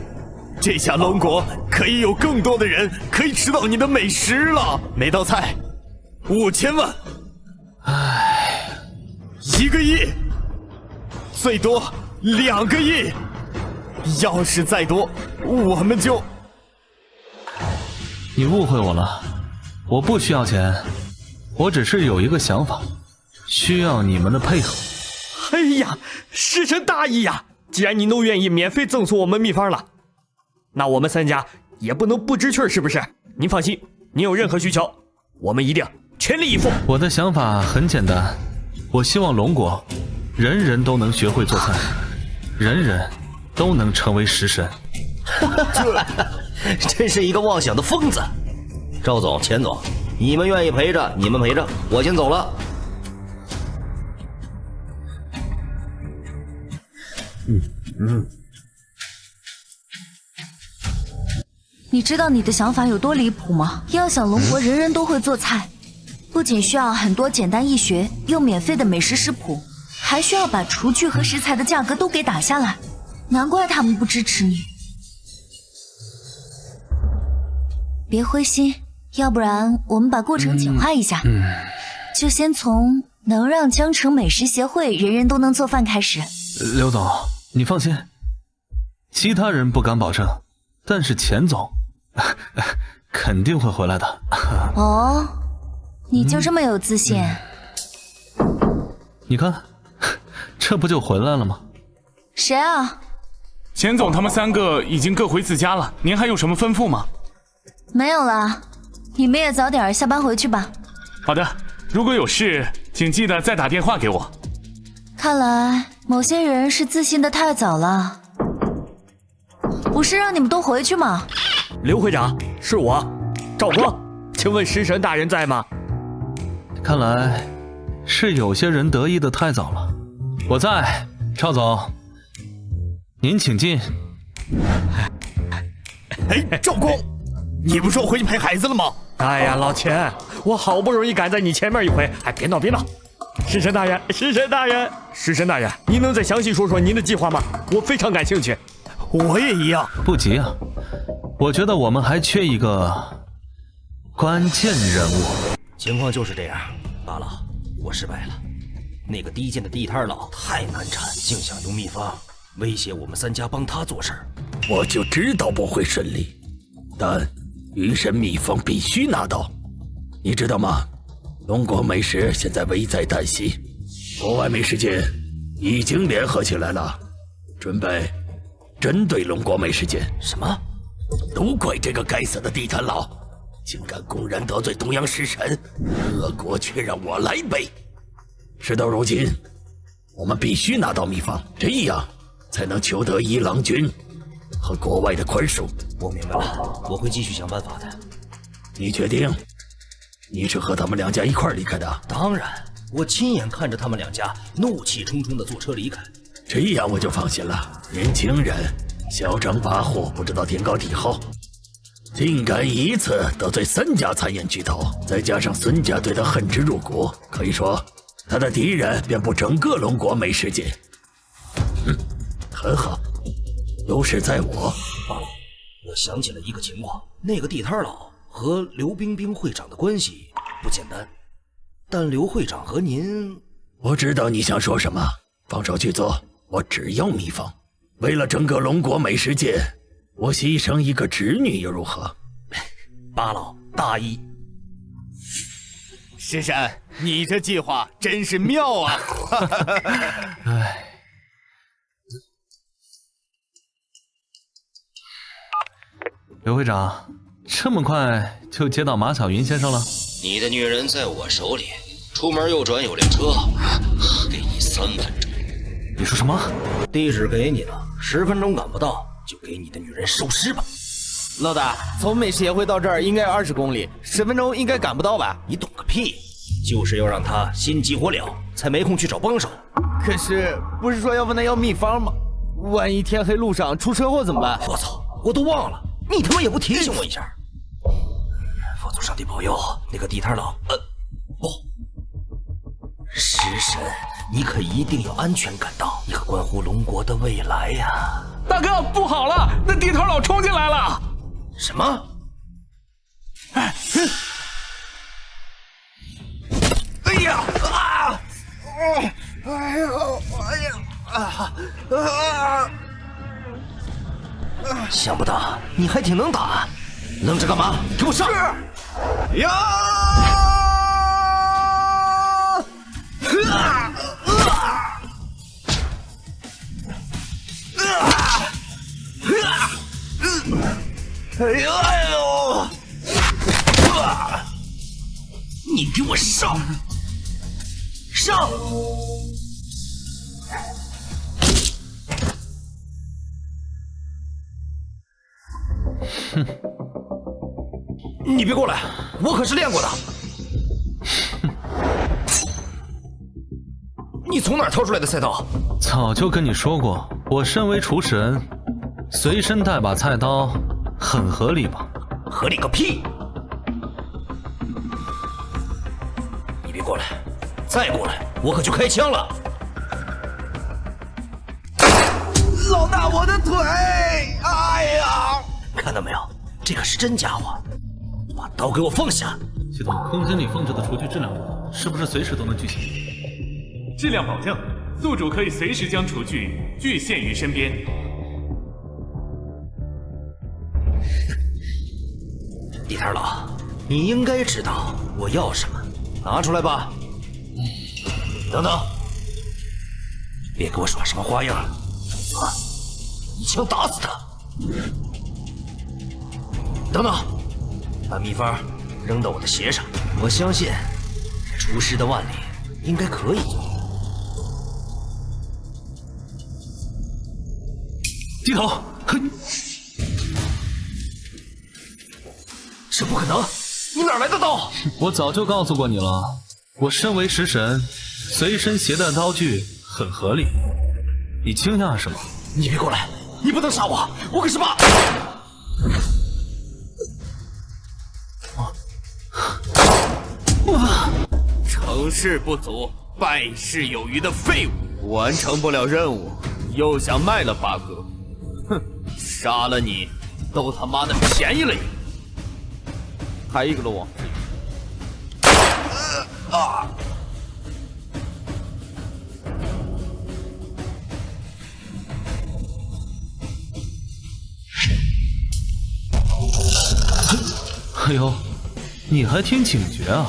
这下龙国可以有更多的人可以吃到你的美食了。每道菜5000万，唉，1个亿，最多2个亿，要是再多，我们就……你误会我了，我不需要钱，我只是有一个想法，需要你们的配合。哎呀，食神大义呀！既然您都愿意免费赠送我们秘方了，那我们3家也不能不知趣，是不是？您放心，您有任何需求，我们一定全力以赴。我的想法很简单，我希望龙国人人都能学会做菜，人人都能成为食神。真是一个妄想的疯子。赵总、钱总，你们愿意陪着，你们陪着，我先走了。你知道你的想法有多离谱吗？要想龙国人人都会做菜，不仅需要很多简单易学又免费的美食食谱，还需要把厨具和食材的价格都给打下来。难怪他们不支持你。别灰心，要不然我们把过程简化一下，就先从能让江城美食协会人人都能做饭开始。刘总，你放心，其他人不敢保证，但是钱总肯定会回来的。哦，你就这么有自信？你看，这不就回来了吗？谁啊？钱总他们3个已经各回自家了，您还有什么吩咐吗？没有了，你们也早点下班回去吧。好的，如果有事，请记得再打电话给我。看来某些人是自信的太早了。不是让你们都回去吗？刘会长，是我，赵光，请问食神大人在吗？看来是有些人得意的太早了。我在，赵总，您请进。哎，赵光，你不说回去陪孩子了吗？哎呀，老钱，我好不容易赶在你前面一回，哎，别闹别闹。食神大人，食神大人，食神大人，您能再详细说说您的计划吗？我非常感兴趣。我也一样。不急啊，我觉得我们还缺一个关键人物。情况就是这样，罢了，我失败了。那个低贱的地摊佬太难缠，竟想用秘方威胁我们3家帮他做事。我就知道不会顺利，但余神秘方必须拿到。你知道吗？龙国美食现在危在旦夕，国外美食界已经联合起来了，准备针对龙国美食界。什么？都怪这个该死的地摊佬，竟敢公然得罪东阳食神，恶果却让我来背。事到如今，我们必须拿到秘方，这样才能求得一郎君和国外的宽恕。我明白了，我会继续想办法的。你确定？你是和他们2家一块离开的？当然，我亲眼看着他们2家怒气冲冲地坐车离开。这样我就放心了。年轻人嚣张跋扈，不知道天高地厚，竟敢一次得罪3家餐饮巨头，再加上孙家对他恨之入骨，可以说他的敌人遍布整个龙国美食界。很好，优势在我。我想起了一个情况，那个地摊佬和刘冰冰会长的关系不简单，但刘会长和您……我知道你想说什么，放手去做，我只要秘方。为了整个龙国美食界，我牺牲一个侄女又如何？八老大义。石神，你这计划真是妙啊！唉。刘会长，这么快就接到马小云先生了？你的女人在我手里，出门右转有辆车，给你3分钟。你说什么？地址给你了，10分钟赶不到，就给你的女人收尸吧。老大，从美食协会到这儿应该有20公里，10分钟应该赶不到吧？你懂个屁！就是要让他心急火燎，才没空去找帮手。可是不是说要问他要秘方吗？万一天黑路上出车祸怎么办？我操，我都忘了。你他妈也不提醒我一下！佛祖上帝保佑，那个地摊佬，不，食神，你可一定要安全赶到，你可关乎龙国的未来呀！大哥，不好了，那地摊佬冲进来了！什么？哎呀啊！哎呦，哎呀啊！想不到你还挺能打，愣着干嘛？给我上！呀！哎呦！你给我上！上！哼！你别过来，我可是练过的。你从哪儿掏出来的菜刀？早就跟你说过，我身为厨神，随身带把菜刀，很合理吧？合理个屁！你别过来，再过来，我可就开枪了。老大，我的腿！哎呀！看到没有，这可是真家伙！把刀给我放下！系统，空间里放置的厨具质量是不是随时都能举起？质量保证，宿主可以随时将厨具具现于身边。地摊佬，你应该知道我要什么，拿出来吧。等等，别给我耍什么花样！一枪打死他！等等，把秘方扔到我的鞋上，我相信厨师的腕力应该可以。低头，嘿，这不可能！你哪来的刀？我早就告诉过你了，我身为食神，随身携带刀具很合理。你惊讶什么？你别过来！你不能杀我，我可是爸！成事不足，败事有余的废物，完成不了任务，又想卖了八哥，哼，杀了你，都他妈的便宜了你。还一个龙王。哎呦，你还挺警觉啊！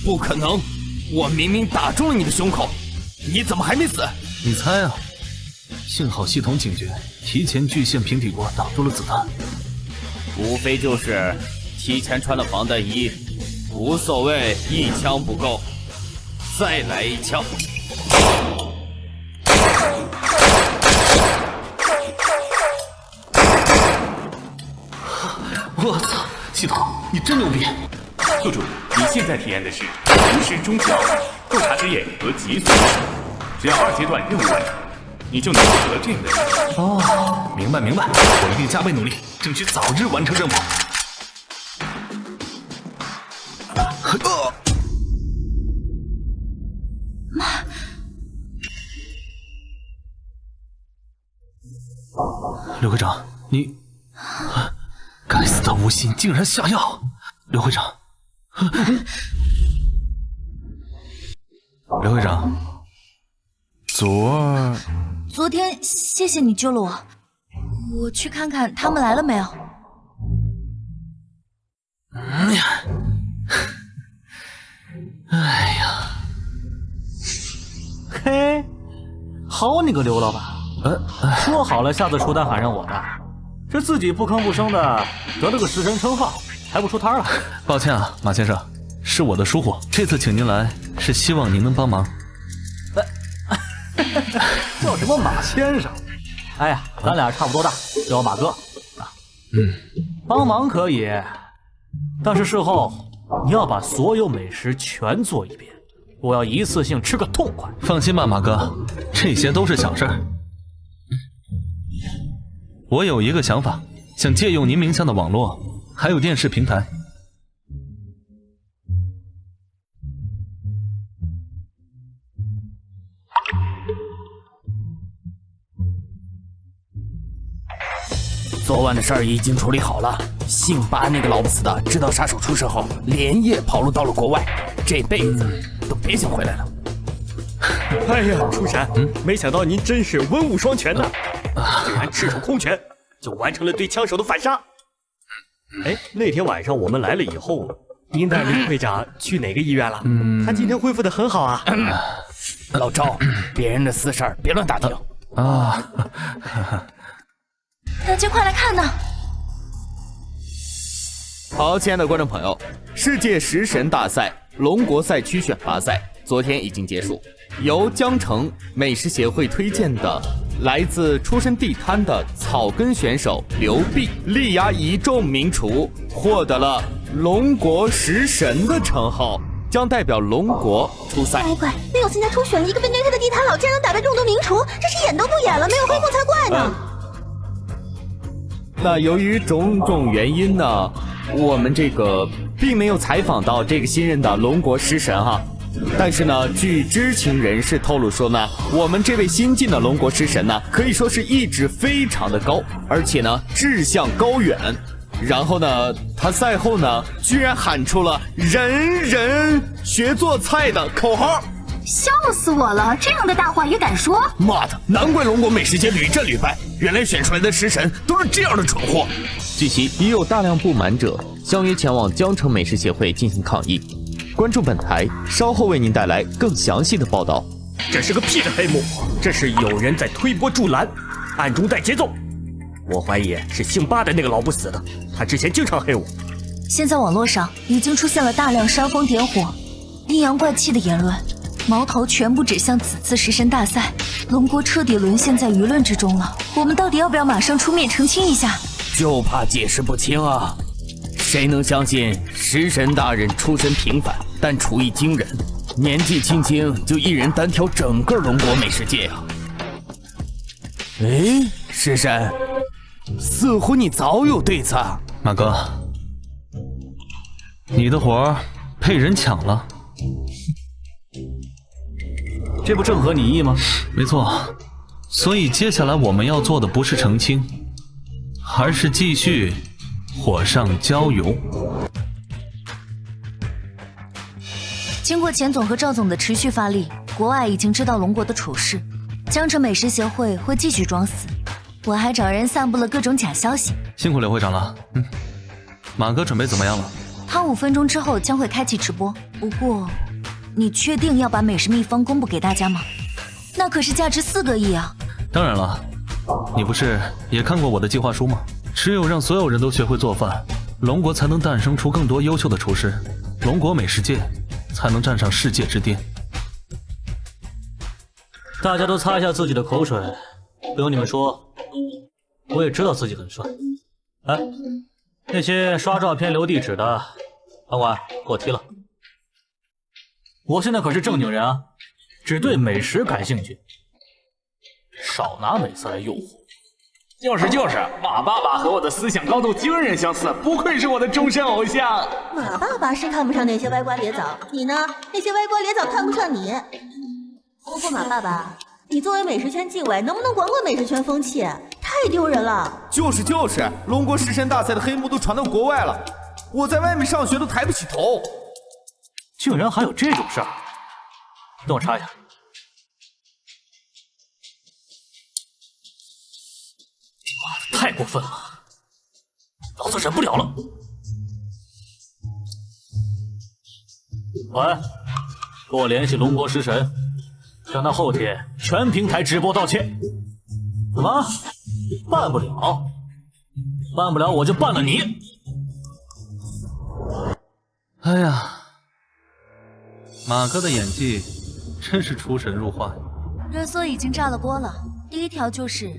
不可能，我明明打中了你的胸口，你怎么还没死？你猜啊？幸好系统警觉，提前具现平底锅挡住了子弹。无非就是提前穿了防弹衣，无所谓一枪不够，再来一枪。我操！系统，你真牛逼！宿主，你现在体验的是厨师中期奥义、洞察之眼和极速之手，只要2阶段任务完成，你就能获得这样的成绩。哦，明白，我一定加倍努力，争取早日完成任务。刘会长，你，该死的无心竟然下药！刘会长，刘会长，昨天谢谢你救了我，我去看看他们来了没有。哎呀，嘿，好你个刘老板！说好了，下次出单喊上我的，这自己不吭不声的得了个食神称号，还不出摊了。抱歉啊，马先生，是我的疏忽。这次请您来，是希望您能帮忙。叫什么马先生？哎呀，咱俩差不多大，叫我马哥。帮忙可以，但是事后你要把所有美食全做一遍，我要一次性吃个痛快。放心吧，马哥，这些都是小事儿。我有一个想法，想借用您名下的网络，还有电视平台。昨晚的事儿已经处理好了，姓巴那个老不死的，知道杀手出事后，连夜跑路到了国外，这辈子都别想回来了。哎呀，出山，没想到您真是文武双全呐，竟然赤手空拳就完成了对枪手的反杀。哎，那天晚上我们来了以后，您带林会长去哪个医院了？他今天恢复得很好啊。老赵，别人的私事儿别乱打听啊。大家快来看呐！好，亲爱的观众朋友，世界食神大赛龙国赛区选拔赛昨天已经结束，由江城美食协会推荐的来自出身地摊的草根选手刘碧力压一众名厨，获得了龙国食神的称号，将代表龙国出赛。乖，没有参加初选了一个被虐待的地摊佬，竟然能打败众多名厨，这是演都不演了，没有黑幕才怪呢。那由于种种原因呢，我们这个并没有采访到这个新任的龙国食神哈。但是呢，据知情人士透露说呢，我们这位新晋的龙国食神呢，可以说是意志非常的高，而且呢志向高远。然后呢，他赛后呢，居然喊出了"人人学做菜"的口号。笑死我了！这样的大话也敢说？妈的，难怪龙国美食界屡战屡败，原来选出来的食神都是这样的蠢货。据悉，已有大量不满者相约前往江城美食协会进行抗议。关注本台，稍后为您带来更详细的报道。这是个屁的黑幕，这是有人在推波助澜，暗中带节奏。我怀疑是姓巴的那个老不死的，他之前经常黑我。现在网络上已经出现了大量煽风点火、阴阳怪气的言论。矛头全部指向此次食神大赛，龙国彻底沦陷在舆论之中了。我们到底要不要马上出面澄清一下？就怕解释不清啊！谁能相信食神大人出身平凡，但厨艺惊人，年纪轻轻就一人单挑整个龙国美食界啊！哎，食神，似乎你早有对策。马哥，你的活被人抢了。这不正合你意吗？没错，所以接下来我们要做的不是澄清，而是继续火上浇油。经过钱总和赵总的持续发力，国外已经知道龙国的处事，江城美食协会会继续装死。我还找人散布了各种假消息。辛苦刘会长了。马哥准备怎么样了？他5分钟之后将会开启直播，不过。你确定要把美食秘方公布给大家吗？那可是价值4个亿啊！当然了，你不是也看过我的计划书吗？只有让所有人都学会做饭，龙国才能诞生出更多优秀的厨师，龙国美食界才能站上世界之巅。大家都擦一下自己的口水，不用你们说，我也知道自己很帅。哎，那些刷照片留地址的，帮管给我踢了。我现在可是正经人啊，只对美食感兴趣。少拿美色来诱惑。就是，马爸爸和我的思想高度惊人相似，不愧是我的终身偶像。马爸爸是看不上那些歪瓜裂枣，你呢？那些歪瓜裂枣看不上你。不过马爸爸，你作为美食圈纪委，能不能管管美食圈风气？太丢人了。就是，龙国食神大赛的黑幕都传到国外了，我在外面上学都抬不起头。竟然还有这种事儿！等我查一下。太过分了，老子忍不了了！喂，给我联系龙国食神，让他后天全平台直播道歉。怎么？办不了？办不了我就办了你！哎呀，马哥的演技真是出神入化。热搜已经炸了锅了，第一条就是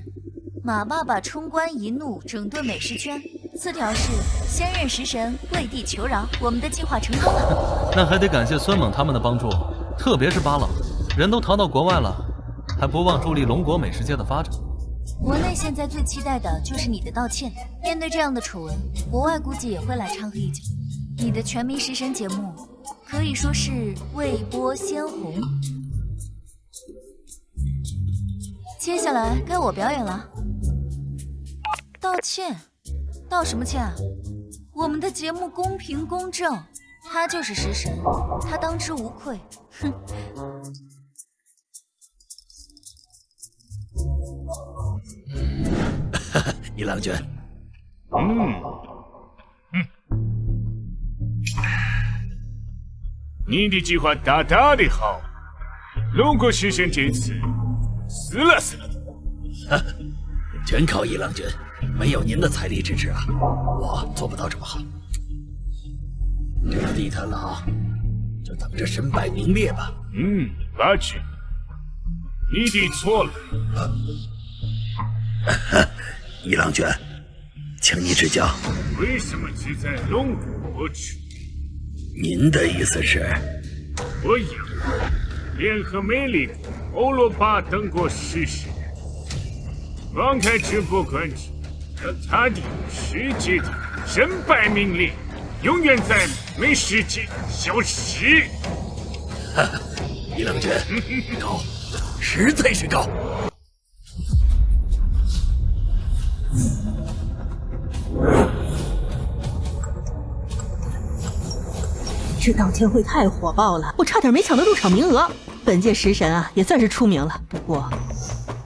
马爸爸冲冠一怒整顿美食圈，4条是先任食神跪地求饶，我们的计划成功了。那还得感谢孙猛他们的帮助，特别是巴老，人都逃到国外了，还不忘助力龙国美食界的发展。国内现在最期待的就是你的道歉，面对这样的丑闻，国外估计也会来掺和一脚。你的全民食神节目可以说是未播先红。接下来该我表演了。道歉？道什么歉啊？我们的节目公平公正，他就是食神，他当之无愧。哼。一郎君，你的计划大大的好，龙国食神这次死了的。全靠一郎君，没有您的财力支持啊，我做不到这么好。这个地坛佬就等着身败名裂吧。八指，你的错了。一郎君，请你指教。为什么只在龙国播出？您的意思是？我有联合美丽国、欧罗巴等国食神，公开直播关注，让他的世界的身败名裂，永远在美食界消失。一郎君，高，实在是高。这道歉会太火爆了，我差点没抢到入场名额。本届食神啊，也算是出名了，不过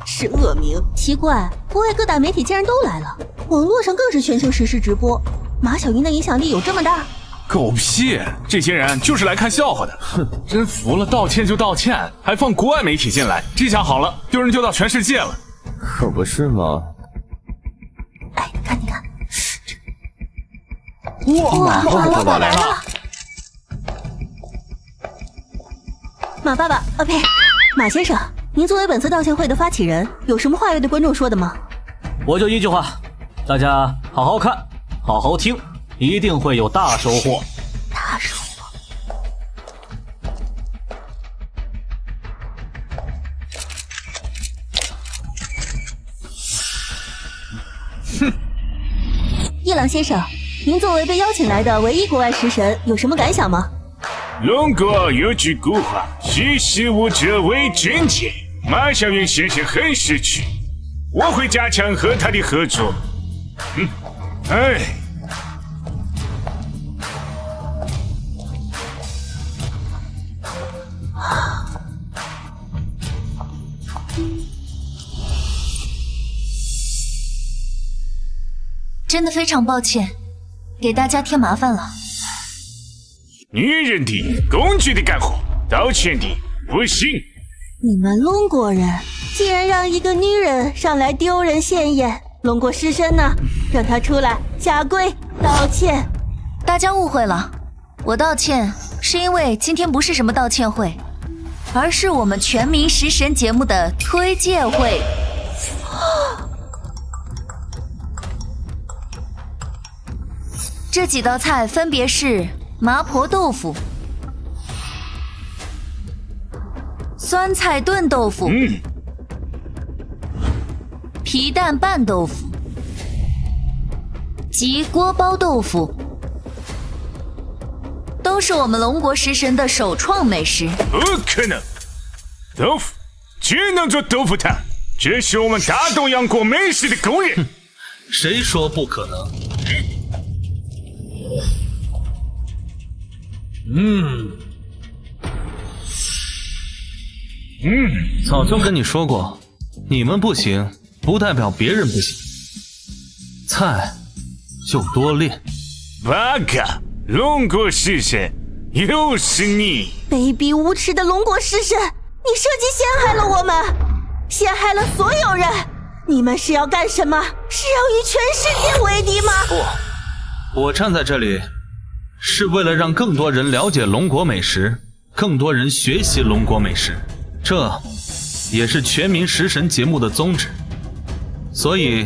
是恶名。奇怪，国外各大媒体竟然都来了，网络上更是全球实时直播。马小云的影响力有这么大？狗屁！这些人就是来看笑话的。哼，真服了，道歉就道歉，还放国外媒体进来，这下好了，丢人丢到全世界了。可不是吗？哎，看你看，哇，马爸爸来了！马爸爸，呸，马先生，您作为本次道歉会的发起人，有什么话要对观众说的吗？我就一句话，大家好好看，好好听，一定会有大收获。大收获。哼，一郎先生，您作为被邀请来的唯一国外食神，有什么感想吗？龙国有句古话，识时务者为俊杰。马小云先生很识趣，我会加强和他的合作。真的非常抱歉，给大家添麻烦了。女人的、工具的干活，道歉的不行。你们龙国人竟然让一个女人上来丢人现眼，龙国师身呢？让她出来下跪道歉。大家误会了，我道歉是因为今天不是什么道歉会，而是我们全民食神节目的推介会。这几道菜分别是麻婆豆腐、酸菜炖豆腐、皮蛋拌豆腐及锅包豆腐，都是我们龙国食神的首创美食。不可能，豆腐只能做豆腐汤，这是我们大东洋国美食的公认。谁说不可能？早就跟你说过，你们不行，不代表别人不行。菜就多练。八嘎，龙国食神，又是你！卑鄙无耻的龙国食神，你设计陷害了我们，陷害了所有人。你们是要干什么？是要与全世界为敌吗？不，我站在这里是为了让更多人了解龙国美食，更多人学习龙国美食，这也是全民食神节目的宗旨。所以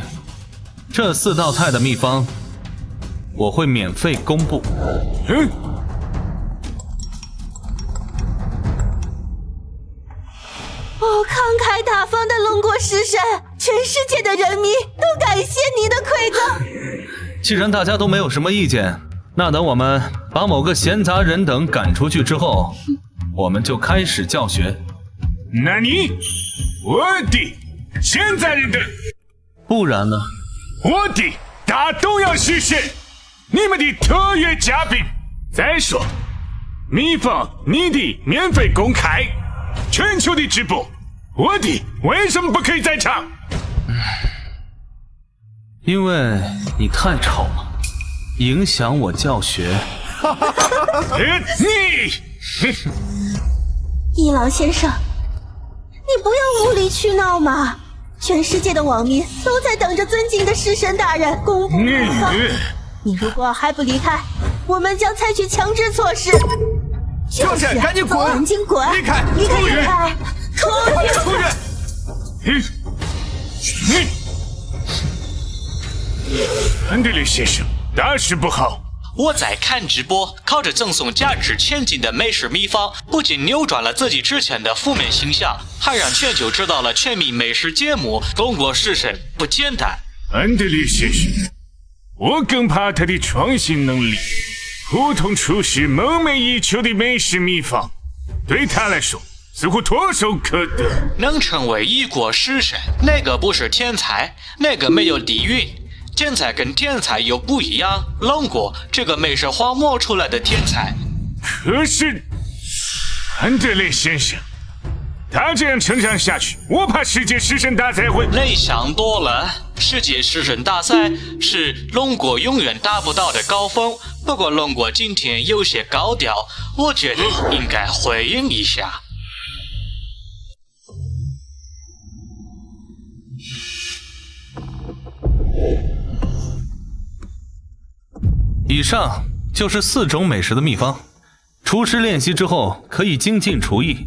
这4道菜的秘方我会免费公布。慷慨大方的龙国食神，全世界的人民都感谢你的馈赠。既然大家都没有什么意见，那等我们把某个闲杂人等赶出去之后，我们就开始教学。那你，我的闲杂人等，不然呢？我的大东洋食神，你们的特约嘉宾。再说，秘方你的免费公开，全球的直播，我的为什么不可以在场？因为你太丑了，影响我教学。一郎先生，你不要无理取闹嘛！全世界的网民都在等着尊敬的食神大人公布秘方。你如果还不离开，我们将采取强制措施。就是赶紧滚！赶紧滚！离开！离开！离开！出去！出去！安德烈先生，大事不好！我在看直播，靠着赠送价值1000金的美食秘方，不仅扭转了自己之前的负面形象，还让全球知道了全民美食节目龙国食神不简单。安德烈先生，我更怕他的创新能力。普通厨师梦寐以求的美食秘方，对他来说似乎唾手可得。能成为一国食神，那个不是天才，那个没有底蕴。天才跟天才又不一样，龙国这个美食荒漠出来的天才。可是，安德烈先生，他这样成长下去，我怕世界食神大赛会……你想多了，世界食神大赛是龙国永远达不到的高峰。不过龙国今天有些高调，我觉得应该回应一下。以上就是4种美食的秘方，厨师练习之后可以精进厨艺。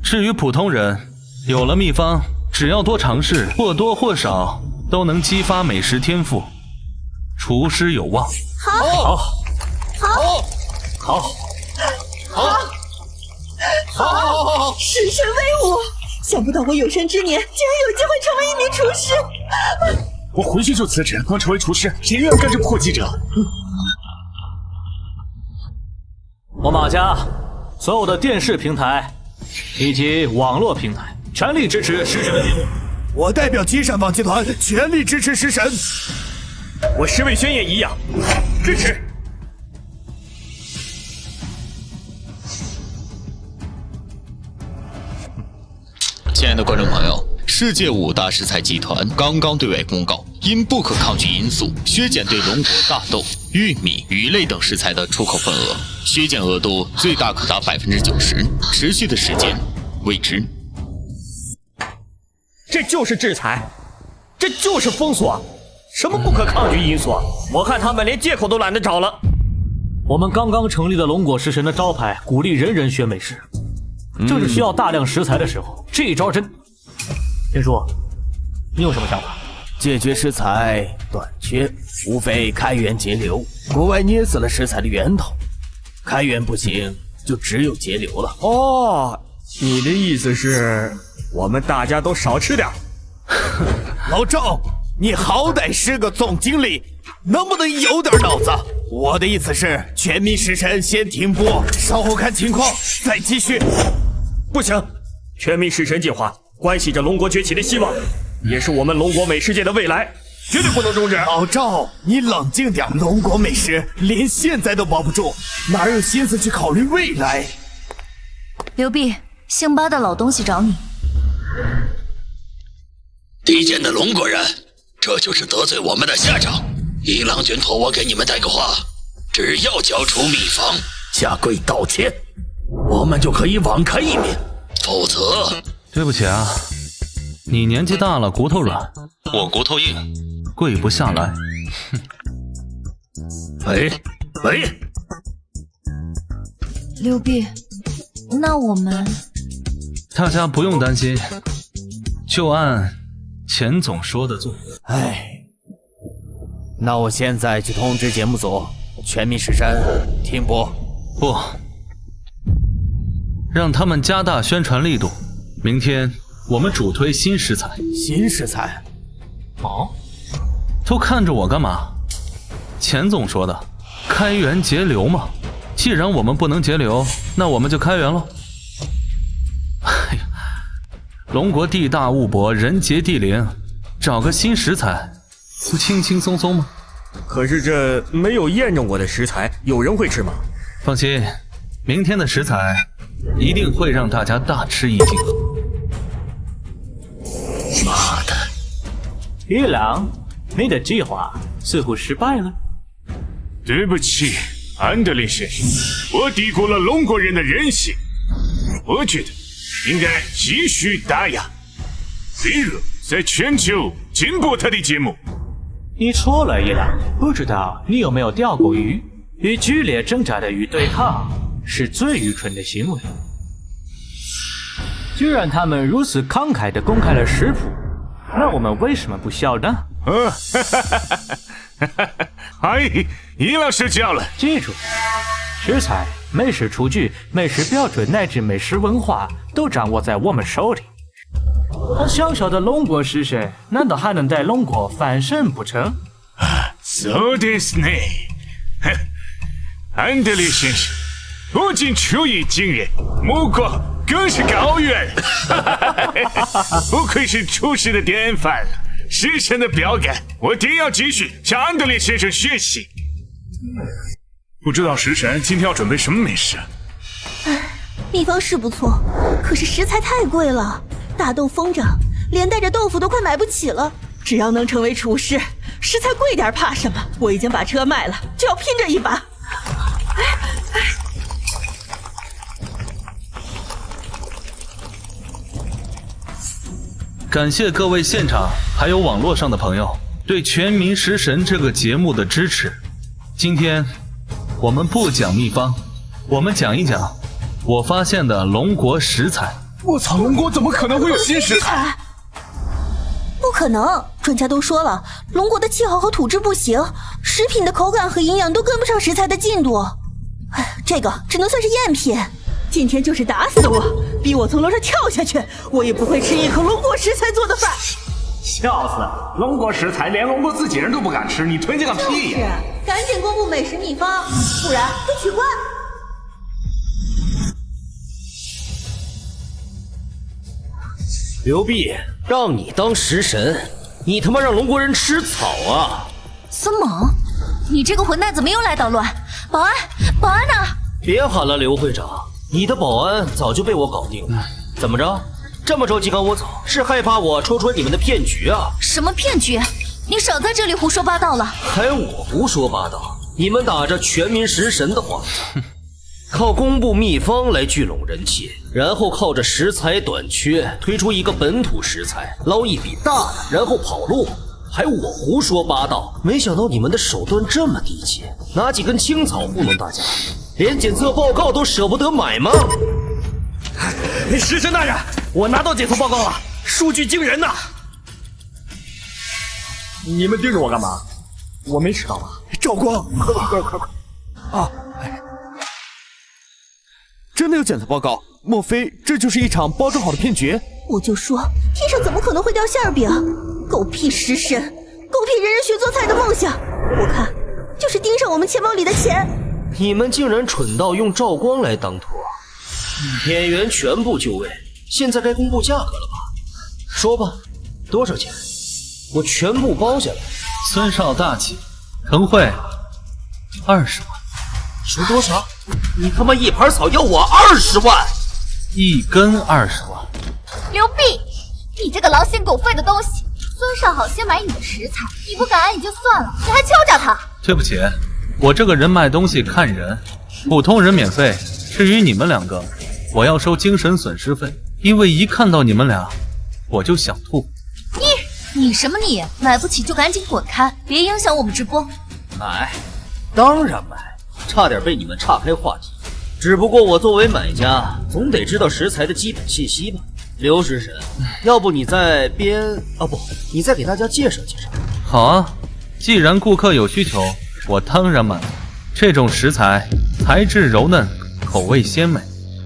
至于普通人，有了秘方，只要多尝试，或多或少都能激发美食天赋，厨师有望。好！食神威武！想不到我有生之年竟然有机会成为一名厨师。我回去就辞职，能成为厨师，谁愿意干这破记者？我马家所有的电视平台以及网络平台全力支持食神的节目。我代表金善坊集团全力支持食神。我石伟轩也一样支持。亲爱的观众朋友，世界5大食材集团刚刚对外公告，因不可抗拒因素，削减对龙国大豆、玉米、鱼类等食材的出口份额，削减额度最大可达90%，持续的时间未知。这就是制裁，这就是封锁，什么不可抗拒因素？我看他们连借口都懒得找了。我们刚刚成立的龙果食神的招牌，鼓励人人学美食，正是需要大量食材的时候，这一招真……天叔，你有什么想法？解决食材短缺，无非开源节流。国外捏死了食材的源头，开源不行，就只有节流了。哦，你的意思是，我们大家都少吃点？老赵，你好歹是个总经理，能不能有点脑子？我的意思是，全民食神先停播，稍后看情况再继续。不行，全民食神计划关系着龙国崛起的希望，也是我们龙国美食界的未来，绝对不能终止。老赵，你冷静点，龙国美食连现在都保不住，哪有心思去考虑未来？刘弼，姓巴的老东西找你。低贱的龙国人，这就是得罪我们的下场。一郎君托我给你们带个话，只要交出秘方，下跪道歉，我们就可以网开一面。否则，对不起啊，你年纪大了，骨头软，我骨头硬，跪不下来。喂，刘弼，那我们大家不用担心，就按钱总说的做。那我现在去通知节目组，全民食神停播。不，让他们加大宣传力度。明天我们主推新食材。新食材？哦，都看着我干嘛？钱总说的，开源节流嘛。既然我们不能节流，那我们就开源喽。哎呀，龙国地大物博，人杰地灵，找个新食材不轻轻松松吗？可是这没有验证过的食材，有人会吃吗？放心，明天的食材一定会让大家大吃一惊。妈的！一郎，你的计划似乎失败了。对不起，安德烈先生，我低估了龙国人的人性。我觉得应该继续打压，例如在全球禁播他的节目。你错了，一郎，不知道你有没有钓过鱼？与剧烈挣扎的鱼对抗是最愚蠢的行为。既然他们如此慷慨地公开了食谱，那我们为什么不笑呢？哎，一郎受教了。记住，食材、美食厨具、美食标准乃至美食文化都掌握在我们手里。他小小的龙国食神，难道还能带龙国翻身不成？そうですね。安德烈先生，不仅厨艺惊人，目光更是高远。不愧是厨师的典范，食神的标杆，我定要继续向安德烈先生学习。不知道食神今天要准备什么美食？秘方是不错，可是食材太贵了，大豆疯涨，连带着豆腐都快买不起了。只要能成为厨师，食材贵点怕什么？我已经把车卖了，就要拼这一把。感谢各位现场还有网络上的朋友对《全民食神》这个节目的支持。今天我们不讲秘方，我们讲一讲我发现的龙国食材。我操，龙国怎么可能会有新食材？不可能，专家都说了，龙国的气候和土质不行，食品的口感和营养都跟不上食材的进度。这个只能算是赝品。今天就是打死我，逼我从楼上跳下去，我也不会吃一口龙国食材做的饭。笑死了，龙国食材连龙国自己人都不敢吃，你推荐个屁呀！赶紧公布美食秘方，不然会取关。刘弼，让你当食神，你他妈让龙国人吃草啊！孙猛，你这个混蛋怎么又来捣乱？保安，保安呢？别喊了，刘会长，你的保安早就被我搞定了。怎么着？这么着急赶我走，是害怕我戳穿你们的骗局啊？什么骗局？你少在这里胡说八道了！还我胡说八道？你们打着全民食神的幌子，靠公布秘方来聚拢人气，然后靠着食材短缺推出一个本土食材，捞一笔大的，然后跑路。还我胡说八道，没想到你们的手段这么低级，拿几根青草糊弄大家，连检测报告都舍不得买吗？食神大人，我拿到检测报告了，数据惊人呐！你们盯着我干嘛？我没迟到吧？赵光，快！啊！真的有检测报告？莫非这就是一场包装好的骗局？我就说，天上怎么可能会掉馅饼？狗屁食神，狗屁人人学做菜的梦想，我看就是盯上我们钱包里的钱。你们竟然蠢到用赵光来当托，演员全部就位，现在该公布价格了吧？说吧，多少钱？我全部包下来。孙少大气，腾会20万。说多少？你他妈一盘草要我20万？一根20万。刘辟，你这个狼心狗肺的东西！孙少好先买你的食材，你不感恩也就算了，你还敲诈他。对不起，我这个人卖东西看人，普通人免费，至于你们两个，我要收精神损失费，因为一看到你们俩，我就想吐。你什么你？买不起就赶紧滚开，别影响我们直播。买，当然买，差点被你们岔开话题。只不过我作为买家，总得知道食材的基本信息吧。刘食神，要不你再你再给大家介绍介绍。好啊，既然顾客有需求，我当然满足。这种食材材质柔嫩，口味鲜美，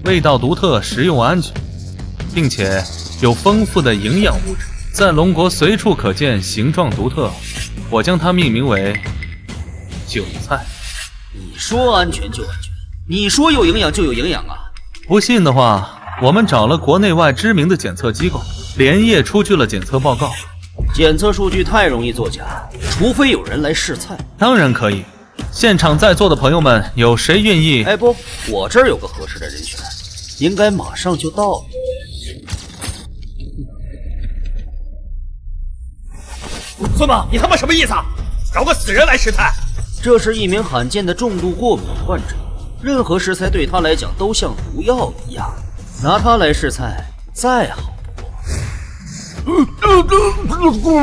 味道独特，食用安全，并且有丰富的营养物质，在龙国随处可见，形状独特。我将它命名为韭菜。你说安全就安全，你说有营养就有营养啊！不信的话，我们找了国内外知名的检测机构，连夜出具了检测报告。检测数据太容易作假，除非有人来试菜。当然可以。现场在座的朋友们，有谁愿意？哎不，我这儿有个合适的人选，应该马上就到了。孙猛，你他妈什么意思啊？找个死人来试菜？这是一名罕见的重度过敏患者，任何食材对他来讲都像毒药一样，拿它来试菜再好不过。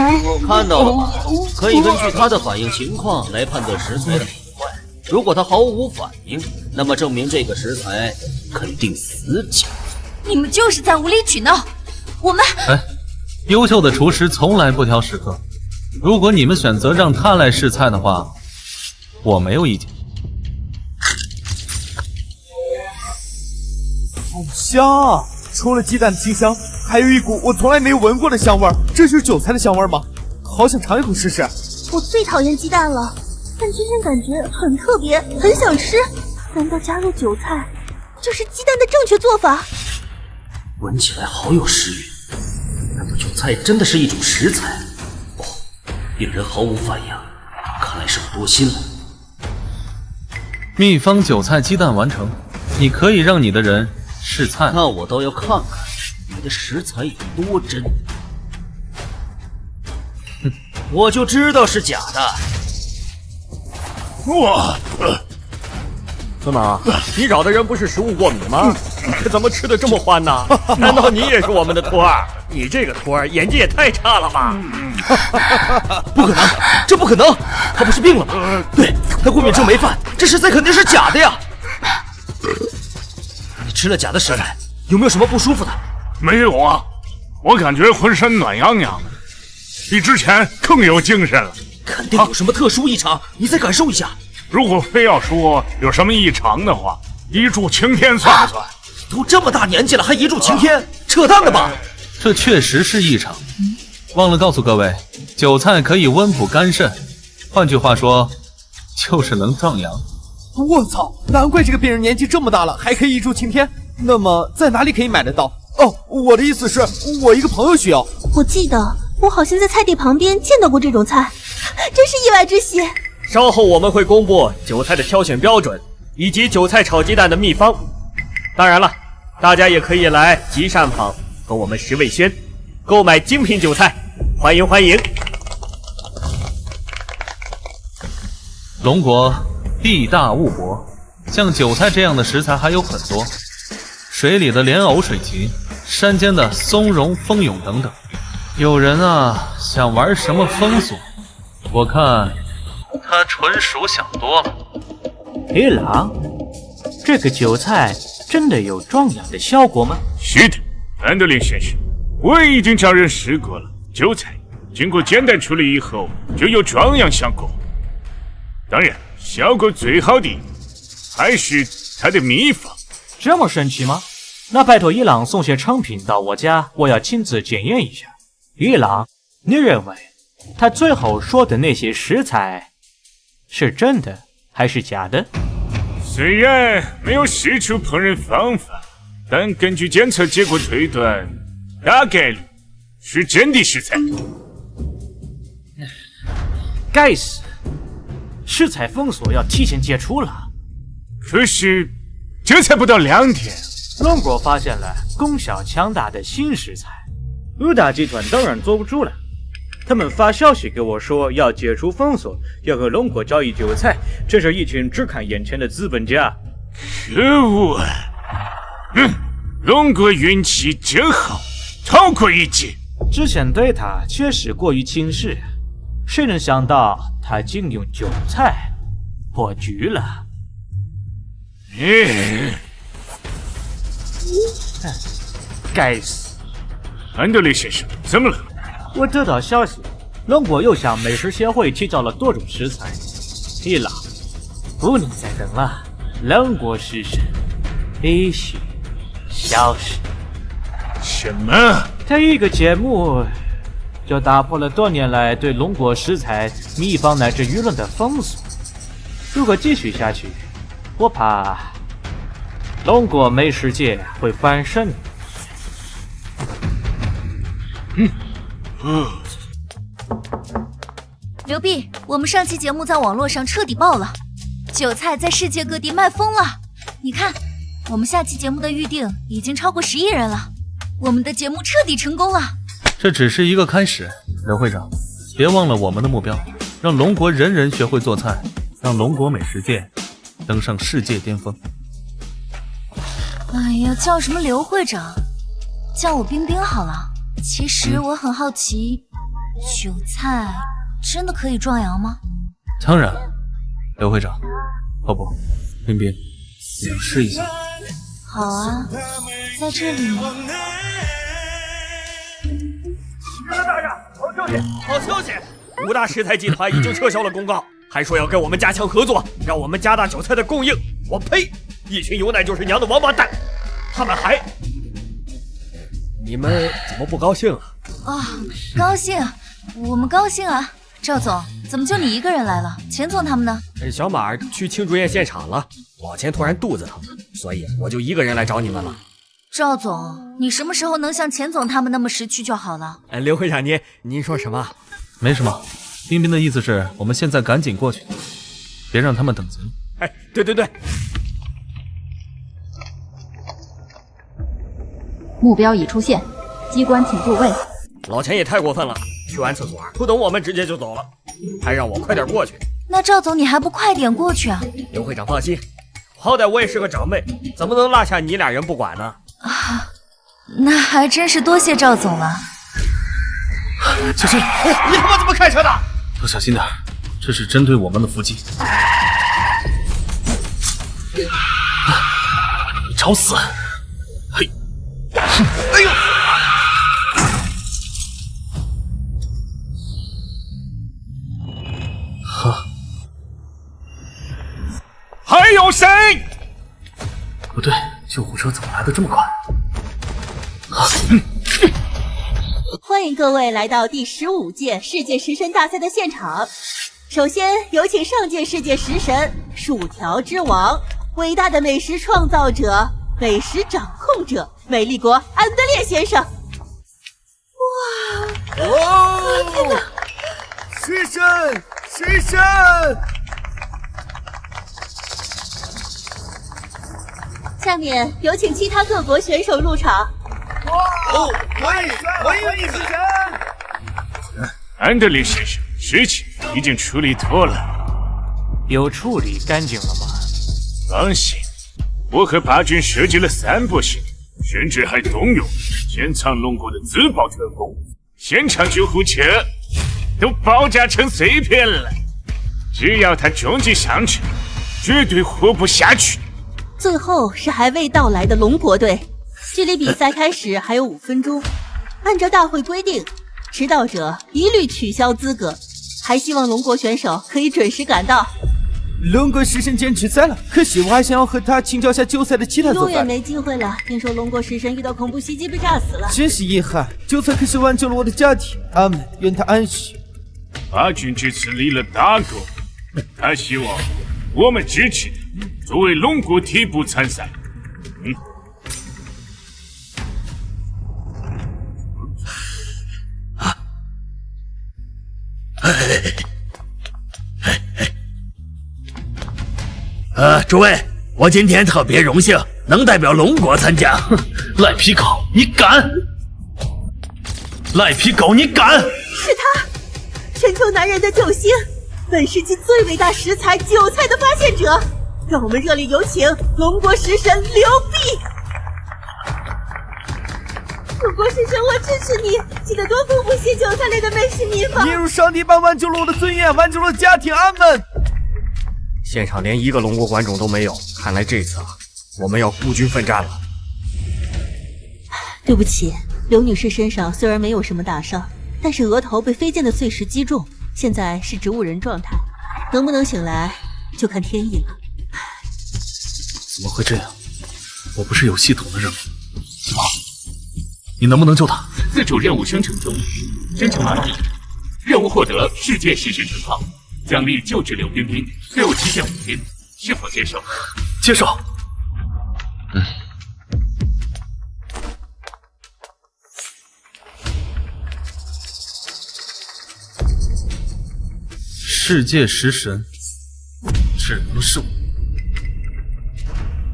看到了吧？可以根据他的反应情况来判断食材的好坏。如果他毫无反应，那么证明这个食材肯定死假。你们就是在无理取闹！我们优秀的厨师从来不挑食客。如果你们选择让他来试菜的话，我没有意见。好香啊！除了鸡蛋的清香，还有一股我从来没有闻过的香味儿。这就是韭菜的香味吗？好想尝一口试试。我最讨厌鸡蛋了，但今天感觉很特别，很想吃。难道加入韭菜就是鸡蛋的正确做法？闻起来好有食欲。难道韭菜真的是一种食材？哦，令人毫无反应，看来是我多心了。秘方韭菜鸡蛋完成，你可以让你的人试菜。那我倒要看看你的食材有多真。哼，我就知道是假的。哇！孙猛，你找的人不是食物过敏吗？这怎么吃的这么欢呢？难道你也是我们的托儿？你这个托儿演技也太差了吧！不可能，这不可能！他不是病了吗？对，他过敏症没犯，这食材肯定是假的呀！你吃了假的食材，有没有什么不舒服的？没有啊，我感觉浑身暖洋洋的，比之前更有精神了。肯定有什么特殊异常，你再感受一下。如果非要说有什么异常的话，一柱擎天算不算？都这么大年纪了，还一柱擎天，扯淡的吧？这确实是异常。忘了告诉各位，韭菜可以温补肝肾，换句话说，就是能壮阳。我操，难怪这个病人年纪这么大了还可以一柱擎天。那么在哪里可以买得到？哦，我的意思是，我一个朋友需要。我记得我好像在菜地旁边见到过这种菜，真是意外之喜。稍后我们会公布韭菜的挑选标准以及韭菜炒鸡蛋的秘方。当然了，大家也可以来集善坊和我们石味轩购买精品韭菜，欢迎欢迎！龙国地大物博，像韭菜这样的食材还有很多，水里的莲藕水芹，山间的松茸蜂蛹等等。有人啊想玩什么风俗，我看他纯属想多了。黑狼，这个韭菜真的有壮阳的效果吗？是的，安德烈先生，我已经叫人试过了，韭菜经过简单处理以后就有壮阳效果。当然，效果最好的还是它的秘方。这么神奇吗？那拜托伊朗送些成品到我家，我要亲自检验一下。伊朗，你认为他最后说的那些食材是真的还是假的？虽然没有试出烹饪方法，但根据检测结果推断，大概率是真的食材。该死，食材封锁要提前解除了。可是这才不到2天，龙国发现了功效强大的新食材，五大集团当然坐不住了。他们发消息给我说要解除封锁，要和龙国交易韭菜，这是一群只看眼前的资本家。可恶！龙国运气真好，逃过一劫。之前对他确实过于轻视，谁能想到他竟用韭菜破局了？该死！安德烈先生，怎么了？我得到消息，龙国又向美食协会提交了多种食材。伊朗，不能再等了，龙国食神必须消失。什么？他一个节目就打破了多年来对龙国食材、秘方乃至舆论的封锁。如果继续下去，我怕龙国美食界会翻身。刘碧，我们上期节目在网络上彻底爆了，韭菜在世界各地卖疯了。你看，我们下期节目的预定已经超过10亿人了，我们的节目彻底成功了。这只是一个开始，刘会长，别忘了我们的目标，让龙国人人学会做菜，让龙国美食界登上世界巅峰。哎呀，叫什么刘会长，叫我冰冰好了。其实我很好奇，韭菜真的可以壮阳吗？当然，刘会长，哦不，冰冰，想试一下？好啊，在这里。大人，好消息！好消息！五大食材集团已经撤销了公告，还说要跟我们加强合作，让我们加大韭菜的供应。我呸！一群有奶就是娘的王八蛋！他们还……你们怎么不高兴啊？高兴，我们高兴啊！赵总，怎么就你一个人来了？钱总他们呢？小马去庆祝宴现场了，往前突然肚子疼，所以我就一个人来找你们了。赵总，你什么时候能像钱总他们那么识趣就好了？刘会长您说什么？没什么，冰冰的意思是我们现在赶紧过去，别让他们等急了。对。目标已出现，机关请就位。老钱也太过分了，去完厕所不等我们直接就走了，还让我快点过去。那赵总你还不快点过去啊？刘会长放心，好歹我也是个长辈，怎么能落下你俩人不管呢？那还真是多谢赵总了。小心！你他妈怎么开车的？都小心点，这是针对我们的伏击。你找死！嘿！哎呦！呵，还有谁？不对，救护车怎么来的这么快？欢迎各位来到第15届世界食神大赛的现场。首先有请上届世界食神薯条之王、伟大的美食创造者、美食掌控者美丽国安德烈先生。哇！天哪！食神！食神！下面有请其他各国选手入场。我也是食神。安德烈先生，事情已经处理妥了。有处理干净了吗？放心，我和八军设计了3波系统，甚至还动用潜藏龙国的自爆全攻，现场救护车都爆炸成碎片了。只要他终极上阵，绝对活不下去。最后是还未到来的龙国队，距离比赛开始还有5分钟。按照大会规定，迟到者一律取消资格，还希望龙国选手可以准时赶到。龙国食神坚持赛了，可惜我还想要和他请教下韭菜的其他做法。永远没机会了。听说龙国食神遇到恐怖袭击被炸死了，真是遗憾。韭菜可是挽救了我的家庭，阿门，愿他安息。阿军这次立了大功，他希望我们支持他，作为龙国替补参赛。诸位，我今天特别荣幸能代表龙国参加。赖皮狗，你敢！赖皮狗，你敢！是他，全球男人的救星，本世纪最伟大食材韭菜的发现者。让我们热烈有请龙国食神刘弼。龙国食神，我支持你，记得多丰富些韭菜类的美食秘方。你如上帝般挽救了我的尊严，挽救了家庭，阿门。现场连一个龙国观众都没有，看来这次我们要孤军奋战了。对不起，刘女士身上虽然没有什么大伤，但是额头被飞溅的碎石击中，现在是植物人状态，能不能醒来就看天意了。怎么会这样？我不是有系统的任务吗？你能不能救他？自主任务生成中，生成完毕。任务获得世界食神称号，奖励救治刘冰冰，任务期限5天，是否接受？接受。世界食神，只能是我。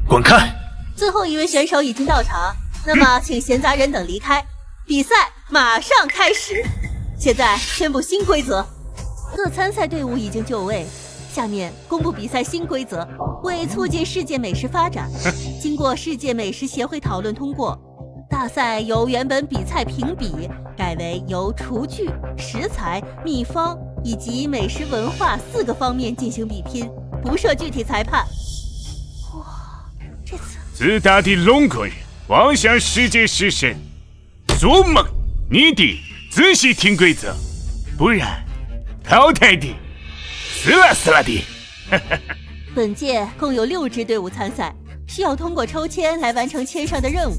滚开！最后一位选手已经到场，那么请闲杂人等离开，比赛马上开始。现在宣布新规则，各参赛队伍已经就位。下面公布比赛新规则，为促进世界美食发展，经过世界美食协会讨论通过，大赛由原本比赛评比改为由厨具、食材、秘方以及美食文化4个方面进行比拼，不设具体裁判。这次自大的龙国人妄想世界食神，做梦！你得仔细听规则，不然淘汰的死啦的。本届共有6支队伍参赛，需要通过抽签来完成签上的任务。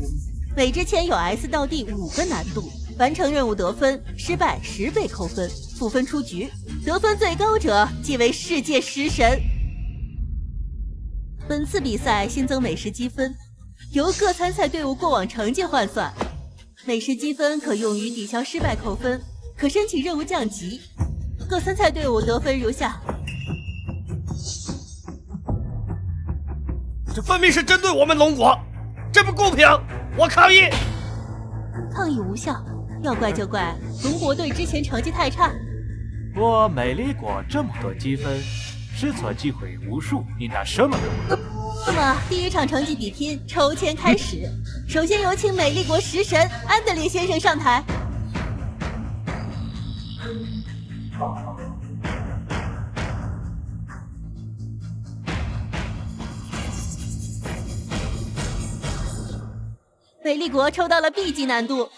每支签有 S 到 D 5个难度，完成任务得分，失败10倍扣分，负分出局。得分最高者即为世界食神。本次比赛新增美食积分，由各参赛队伍过往成绩换算。美食积分可用于抵消失败扣分，可申请任务降级。各参赛队伍得分如下。这分明是针对我们龙国，这不公平！我抗议！抗议无效，要怪就怪龙国队之前成绩太差。我美丽国这么多积分，失错机会无数，你拿什么给我？那么第一场成绩比拼抽签开始，首先有请美丽国食神安德烈先生上台。美丽国抽到了 B 级难度，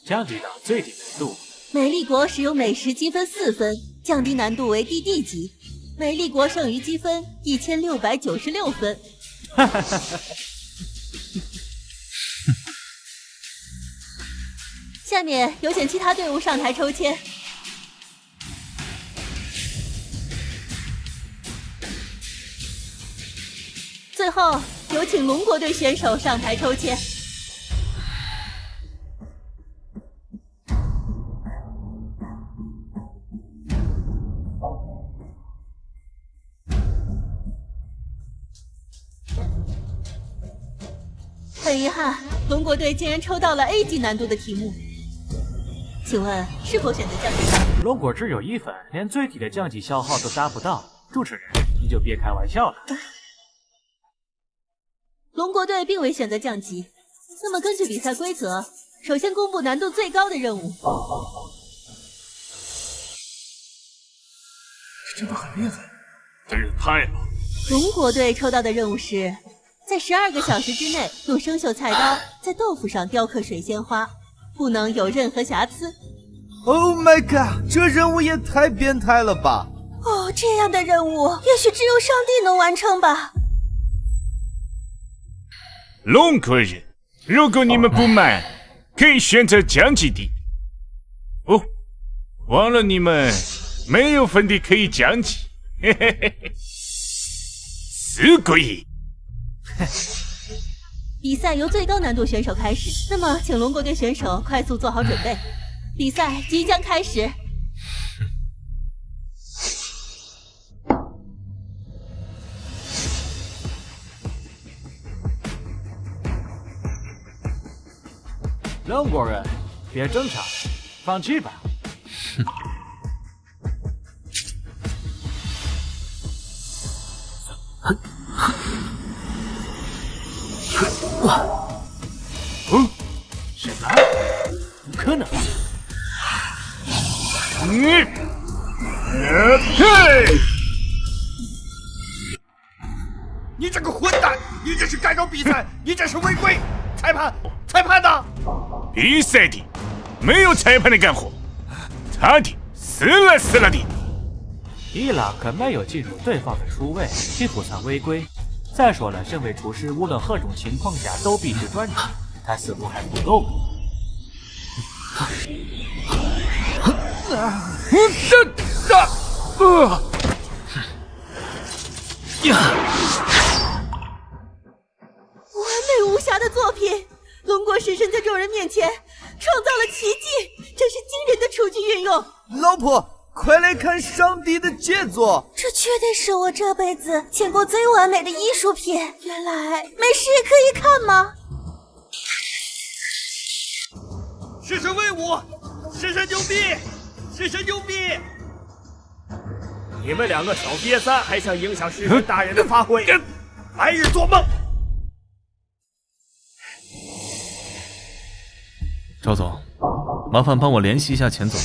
降低到最低难度。美丽国使用美食积分4分，降低难度为 DD 级。美丽国剩余积分1696分。下面有请其他队伍上台抽签。最后有请龙国队选手上台抽签。很遗憾，龙国队竟然抽到了 A 级难度的题目，请问是否选择降级？龙国只有1分，连最低的降级消耗都达不到。主持人，你就别开玩笑了。龙国队并未选择降级，那么根据比赛规则，首先公布难度最高的任务。这真的很厉害，真是太了。龙国队抽到的任务是在12个小时之内用生锈菜刀在豆腐上雕刻水仙花，不能有任何瑕疵。 Oh my god， 这任务也太变态了吧！哦，这样的任务也许只有上帝能完成吧。龙国人，如果你们不满，可以选择降级的。哦，忘了你们没有分地可以降级，嘿嘿嘿嘿。死鬼！比赛由最高难度选手开始，那么请龙国队选手快速做好准备，比赛即将开始。龙国人，别争吵，放弃吧。什么？不可能！你这个混蛋！你这是干扰比赛，你这是违规！裁判呢？比赛的没有裁判的干活，他的死了的。伊朗可没有进入对方的厨卫，既不算违规。再说了，身为厨师，无论何种情况下都必须专注。他似乎还不够。完美无瑕的作品，龙国食神在众人面前创造了奇迹，真是惊人的厨具运用。老婆，快来看上帝的杰作！这确定是我这辈子见过最完美的艺术品。原来美食也可以看吗？食神威武！食神牛逼！食神牛逼！你们两个小瘪三还想影响食神大人的发挥，白日做梦！赵总，麻烦帮我联系一下钱总，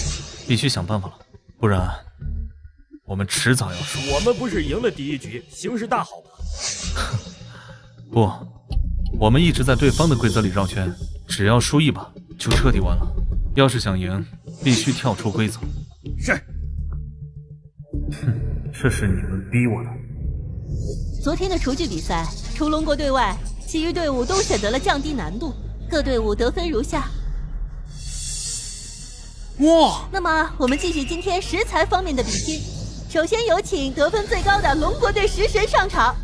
必须想办法了，不然我们迟早要输。我们不是赢了第一局，形势大好吗？不，我们一直在对方的规则里绕圈，只要输一把就彻底完了。要是想赢，必须跳出规则。是。这是你们逼我的。昨天的厨具比赛，除龙国队外，其余队伍都选择了降低难度，各队伍得分如下。哇！那么我们继续今天食材方面的比拼。首先有请得分最高的龙国队食神上场。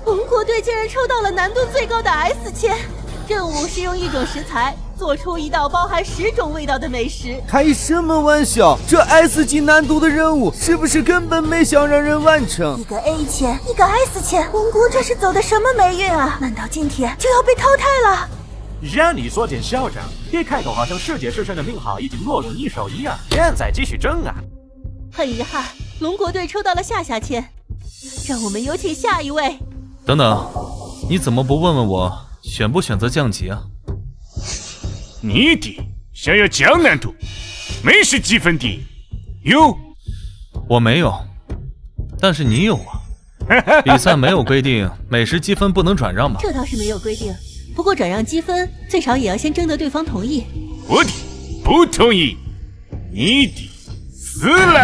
龙国队竟然抽到了难度最高的 S 签，任务是用一种食材做出一道包含10种味道的美食。开什么玩笑？这 S 级难度的任务是不是根本没想让人完成？一个 A 签，一个 S 签，龙国这是走的什么霉运啊？难道今天就要被淘汰了？让你说点嚣张，一开口好像世界食神的名号已经落入你手一样。现在继续争啊！很遗憾，龙国队抽到了下签，让我们有请下一位。等等，你怎么不问问我选不选择降级啊？你的想要降难度，美食积分的有？我没有，但是你有啊。比赛没有规定美食积分不能转让吧？这倒是没有规定，不过转让积分最少也要先征得对方同意。我的不同意，你的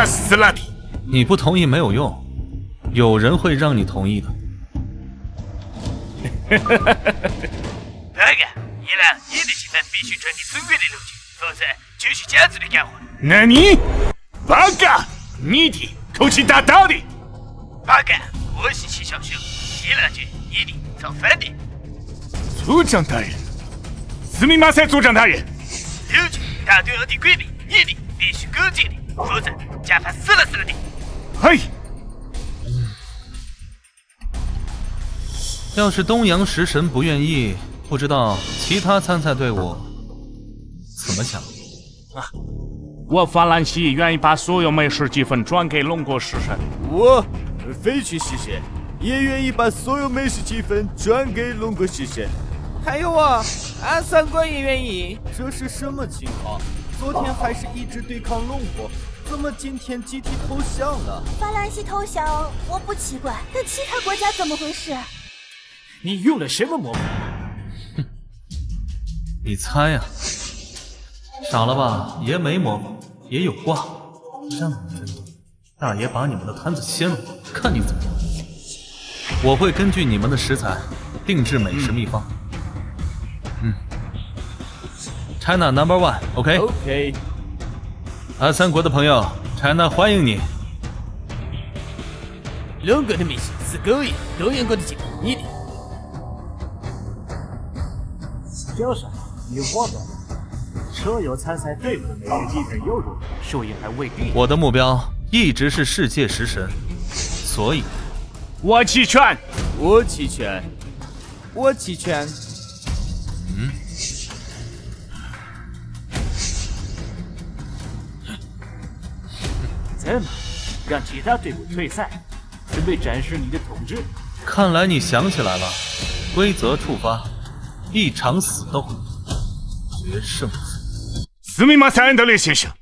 死了的。你不同意没有用，有人会让你同意的。报告，一兰，你的积分必须遵守正规的路径，否则继续加值的干活。那你报告，你的口气大大的。报告，我是齐小修，一兰局，你的造反的。组长大人，斯密马塞组长大人。路径大都要的规定，你的必须跟进的，否则加罚死了的。嘿。要是东洋食神不愿意，不知道其他参赛队伍怎么想？我法兰西愿意把所有美食积分转给龙国食神。我飞去食神也愿意把所有美食积分转给龙国食神。还有我，俺三国也愿意。这是什么情况？昨天还是一直对抗龙国，怎么今天集体投降了？法兰西投降我不奇怪，但其他国家怎么回事？你用了什么魔法？你猜呀？傻了吧？爷没魔法，爷有卦。这么真的，大爷把你们的摊子掀了，看你怎么样。我会根据你们的食材定制美食秘方。China number one，OK？OK。阿3国的朋友 ，China 欢迎你。龙国的美食是狗眼，多元国的精你的。教授，你忘了，所有参赛队伍的每人1份优柔，输赢还未必。我的目标一直是世界食神，所以，我弃权，我弃权，我弃权。怎么让其他队伍退赛，准备展示你的统治？看来你想起来了，规则触发，一场死斗，决胜负。斯密马塞安德烈先生，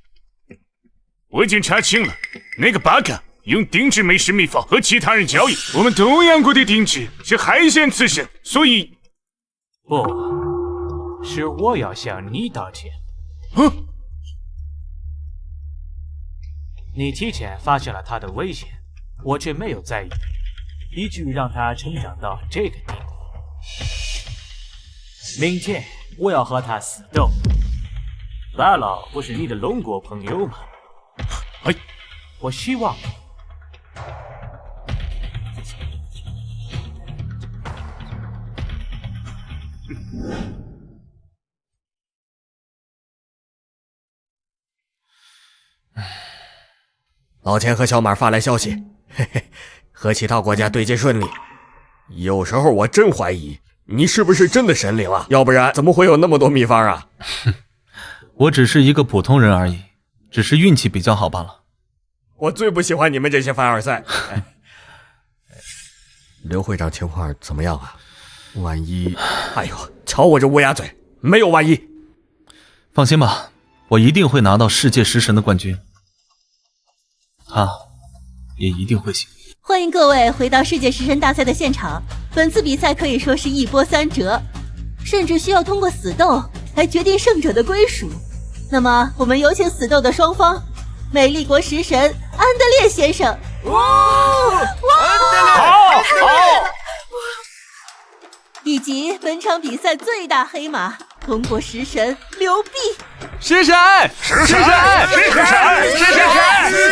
我已经查清了，那个巴卡用定制美食秘方和其他人交易。我们东洋国的定制是海鲜刺身，所以不是我要向你道歉。你提前发现了他的危险，我却没有在意，以至于让他成长到这个地步。明天我要和他死斗。大佬不是你的龙国朋友吗？我希望老钱和小马发来消息，嘿嘿，和其他国家对接顺利。有时候我真怀疑你是不是真的神灵啊，要不然怎么会有那么多秘方啊？我只是一个普通人而已，只是运气比较好罢了。我最不喜欢你们这些凡尔赛。刘会长情况怎么样啊？万一……哎呦，瞧我这乌鸦嘴，没有万一。放心吧，我一定会拿到世界食神的冠军。他也一定会行。欢迎各位回到世界食神大赛的现场。本次比赛可以说是一波三折，甚至需要通过死斗来决定胜者的归属。那么，我们有请死斗的双方，美丽国食神安德烈先生。好，以及本场比赛最大黑马中国食神刘弼。食神，食神，食神，食神，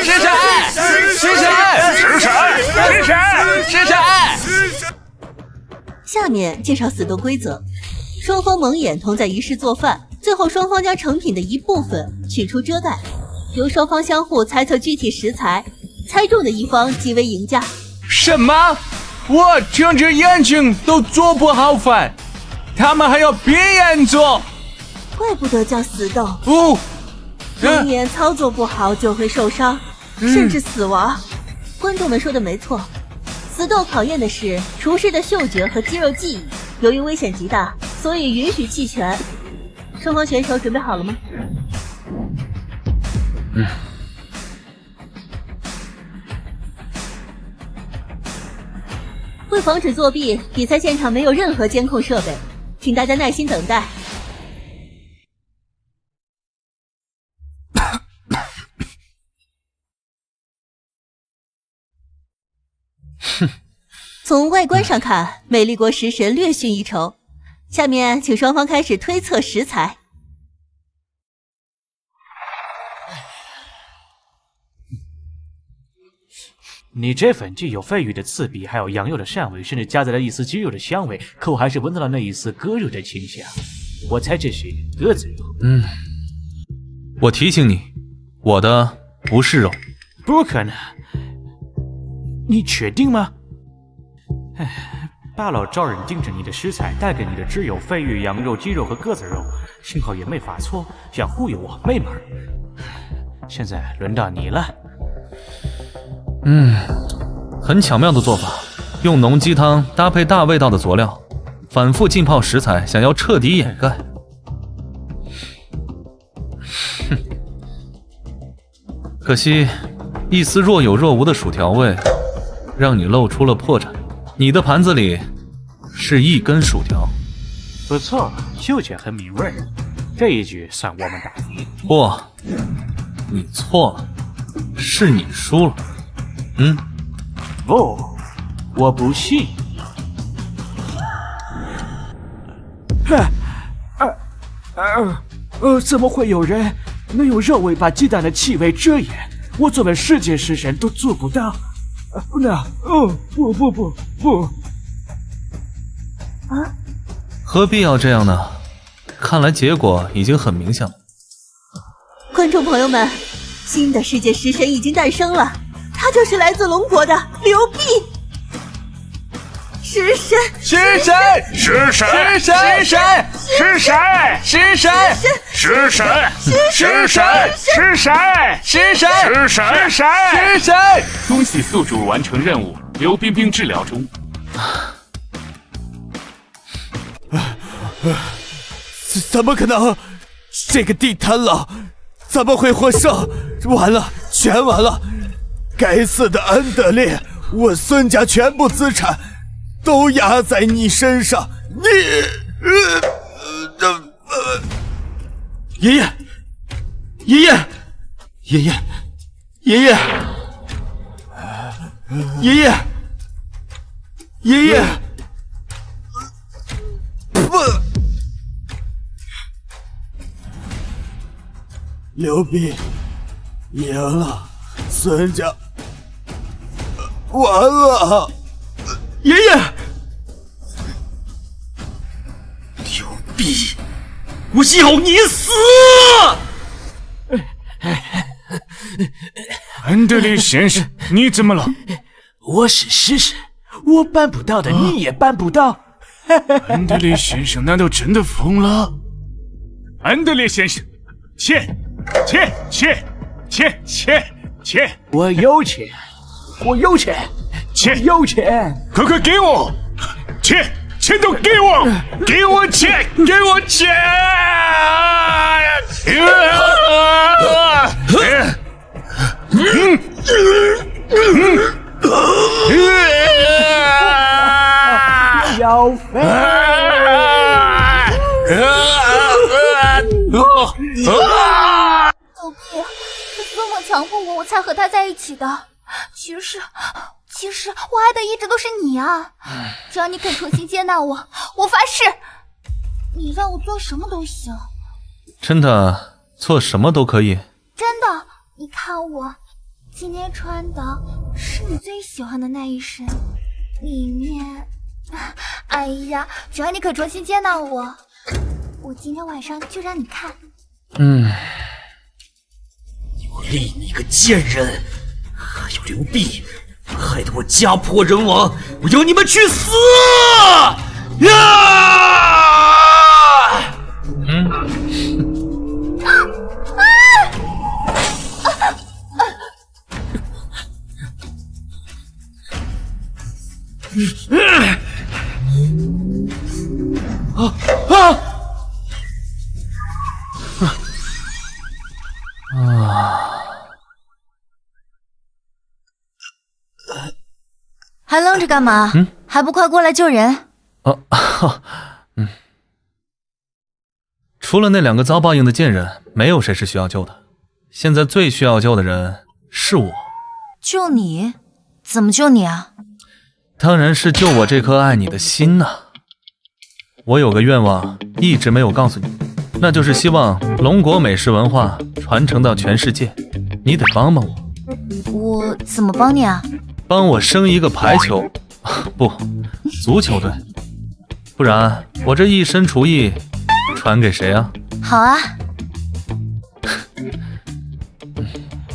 食神，食神，食神，食神。下面介绍死斗规则：双方蒙眼同在一室做饭，最后双方将成品的一部分取出遮盖，由双方相互猜测具体食材，猜中的一方即为赢家。什么？我睁着眼睛都做不好饭，他们还要别人做？怪不得叫死斗。蒙眼操作不好就会受伤，甚至死亡。观众们说的没错，死斗考验的是厨师的嗅觉和肌肉记忆，由于危险极大，所以允许弃权。双方选手准备好了吗？为防止作弊，比赛现场没有任何监控设备，请大家耐心等待。从外观上看，美丽国食神略逊一筹。下面请双方开始推测食材。你这份既有鲱鱼的刺鼻，还有羊肉的膻味，甚至夹杂了一丝鸡肉的香味，可我还是闻到了那一丝鸽肉的清香。我猜这是鸽子肉。我提醒你，我的不是肉。不可能。你确定吗？大佬招人盯着你的食材，带给你的只有鲱鱼、羊肉、鸡肉和鸽子肉，幸好也没发错，想忽悠我没门儿。现在轮到你了。很巧妙的做法，用浓鸡汤搭配大味道的佐料，反复浸泡食材，想要彻底掩盖。可惜一丝若有若无的薯条味，让你露出了破绽。你的盘子里是一根薯条。不错，嗅觉很敏锐，这一局算我们打。不，你错了，是你输了。不，我不信。怎么会有人能用肉味把鸡蛋的气味遮掩？我作为世界食神都做不到。不！何必要这样呢？看来结果已经很明显了。观众朋友们，新的世界食神已经诞生了，他就是来自龙国的刘弼。食神，食神，食神，食神，食神，食神，食神，食神，食神，食神，食神，食神。恭喜宿主完成任务，刘冰冰治疗中。怎么可能？这个地摊佬怎么会获胜？完了，全完了！该死的安德烈，我孙家全部资产都压在你身上！爷爷，爷爷，爷爷，爷爷，爷爷，爷爷，不！刘弼赢了，孙家完了！爷爷，刘弼，我要你死！安德烈先生，你怎么了？我是食神，我办不到的你也办不到。安德烈先生难道真的疯了？安德烈先生，钱！我有钱，我有钱，钱有钱，快给我！钱都给我！给我钱！给我钱！要飞！狗屁！是孙猛强迫我才和他在一起的。其实我爱的一直都是你啊！只要你肯重新接纳我，我发誓，你让我做什么都行。真的，做什么都可以？真的，你看我今天穿的是你最喜欢的那一身，里面……哎呀，只要你肯重新接纳我，我今天晚上就让你看。有利你个贱人！还有刘弼，害得我家破人亡，我要你们去死！还愣着干嘛？还不快过来救人！除了那2个遭报应的贱人，没有谁是需要救的。现在最需要救的人是我。救你？怎么救你啊？当然是救我这颗爱你的心呐！我有个愿望一直没有告诉你，那就是希望龙国美食文化传承到全世界。你得帮帮我。我怎么帮你啊？帮我生一个排球，不，足球队，不然我这一身厨艺传给谁啊？好啊。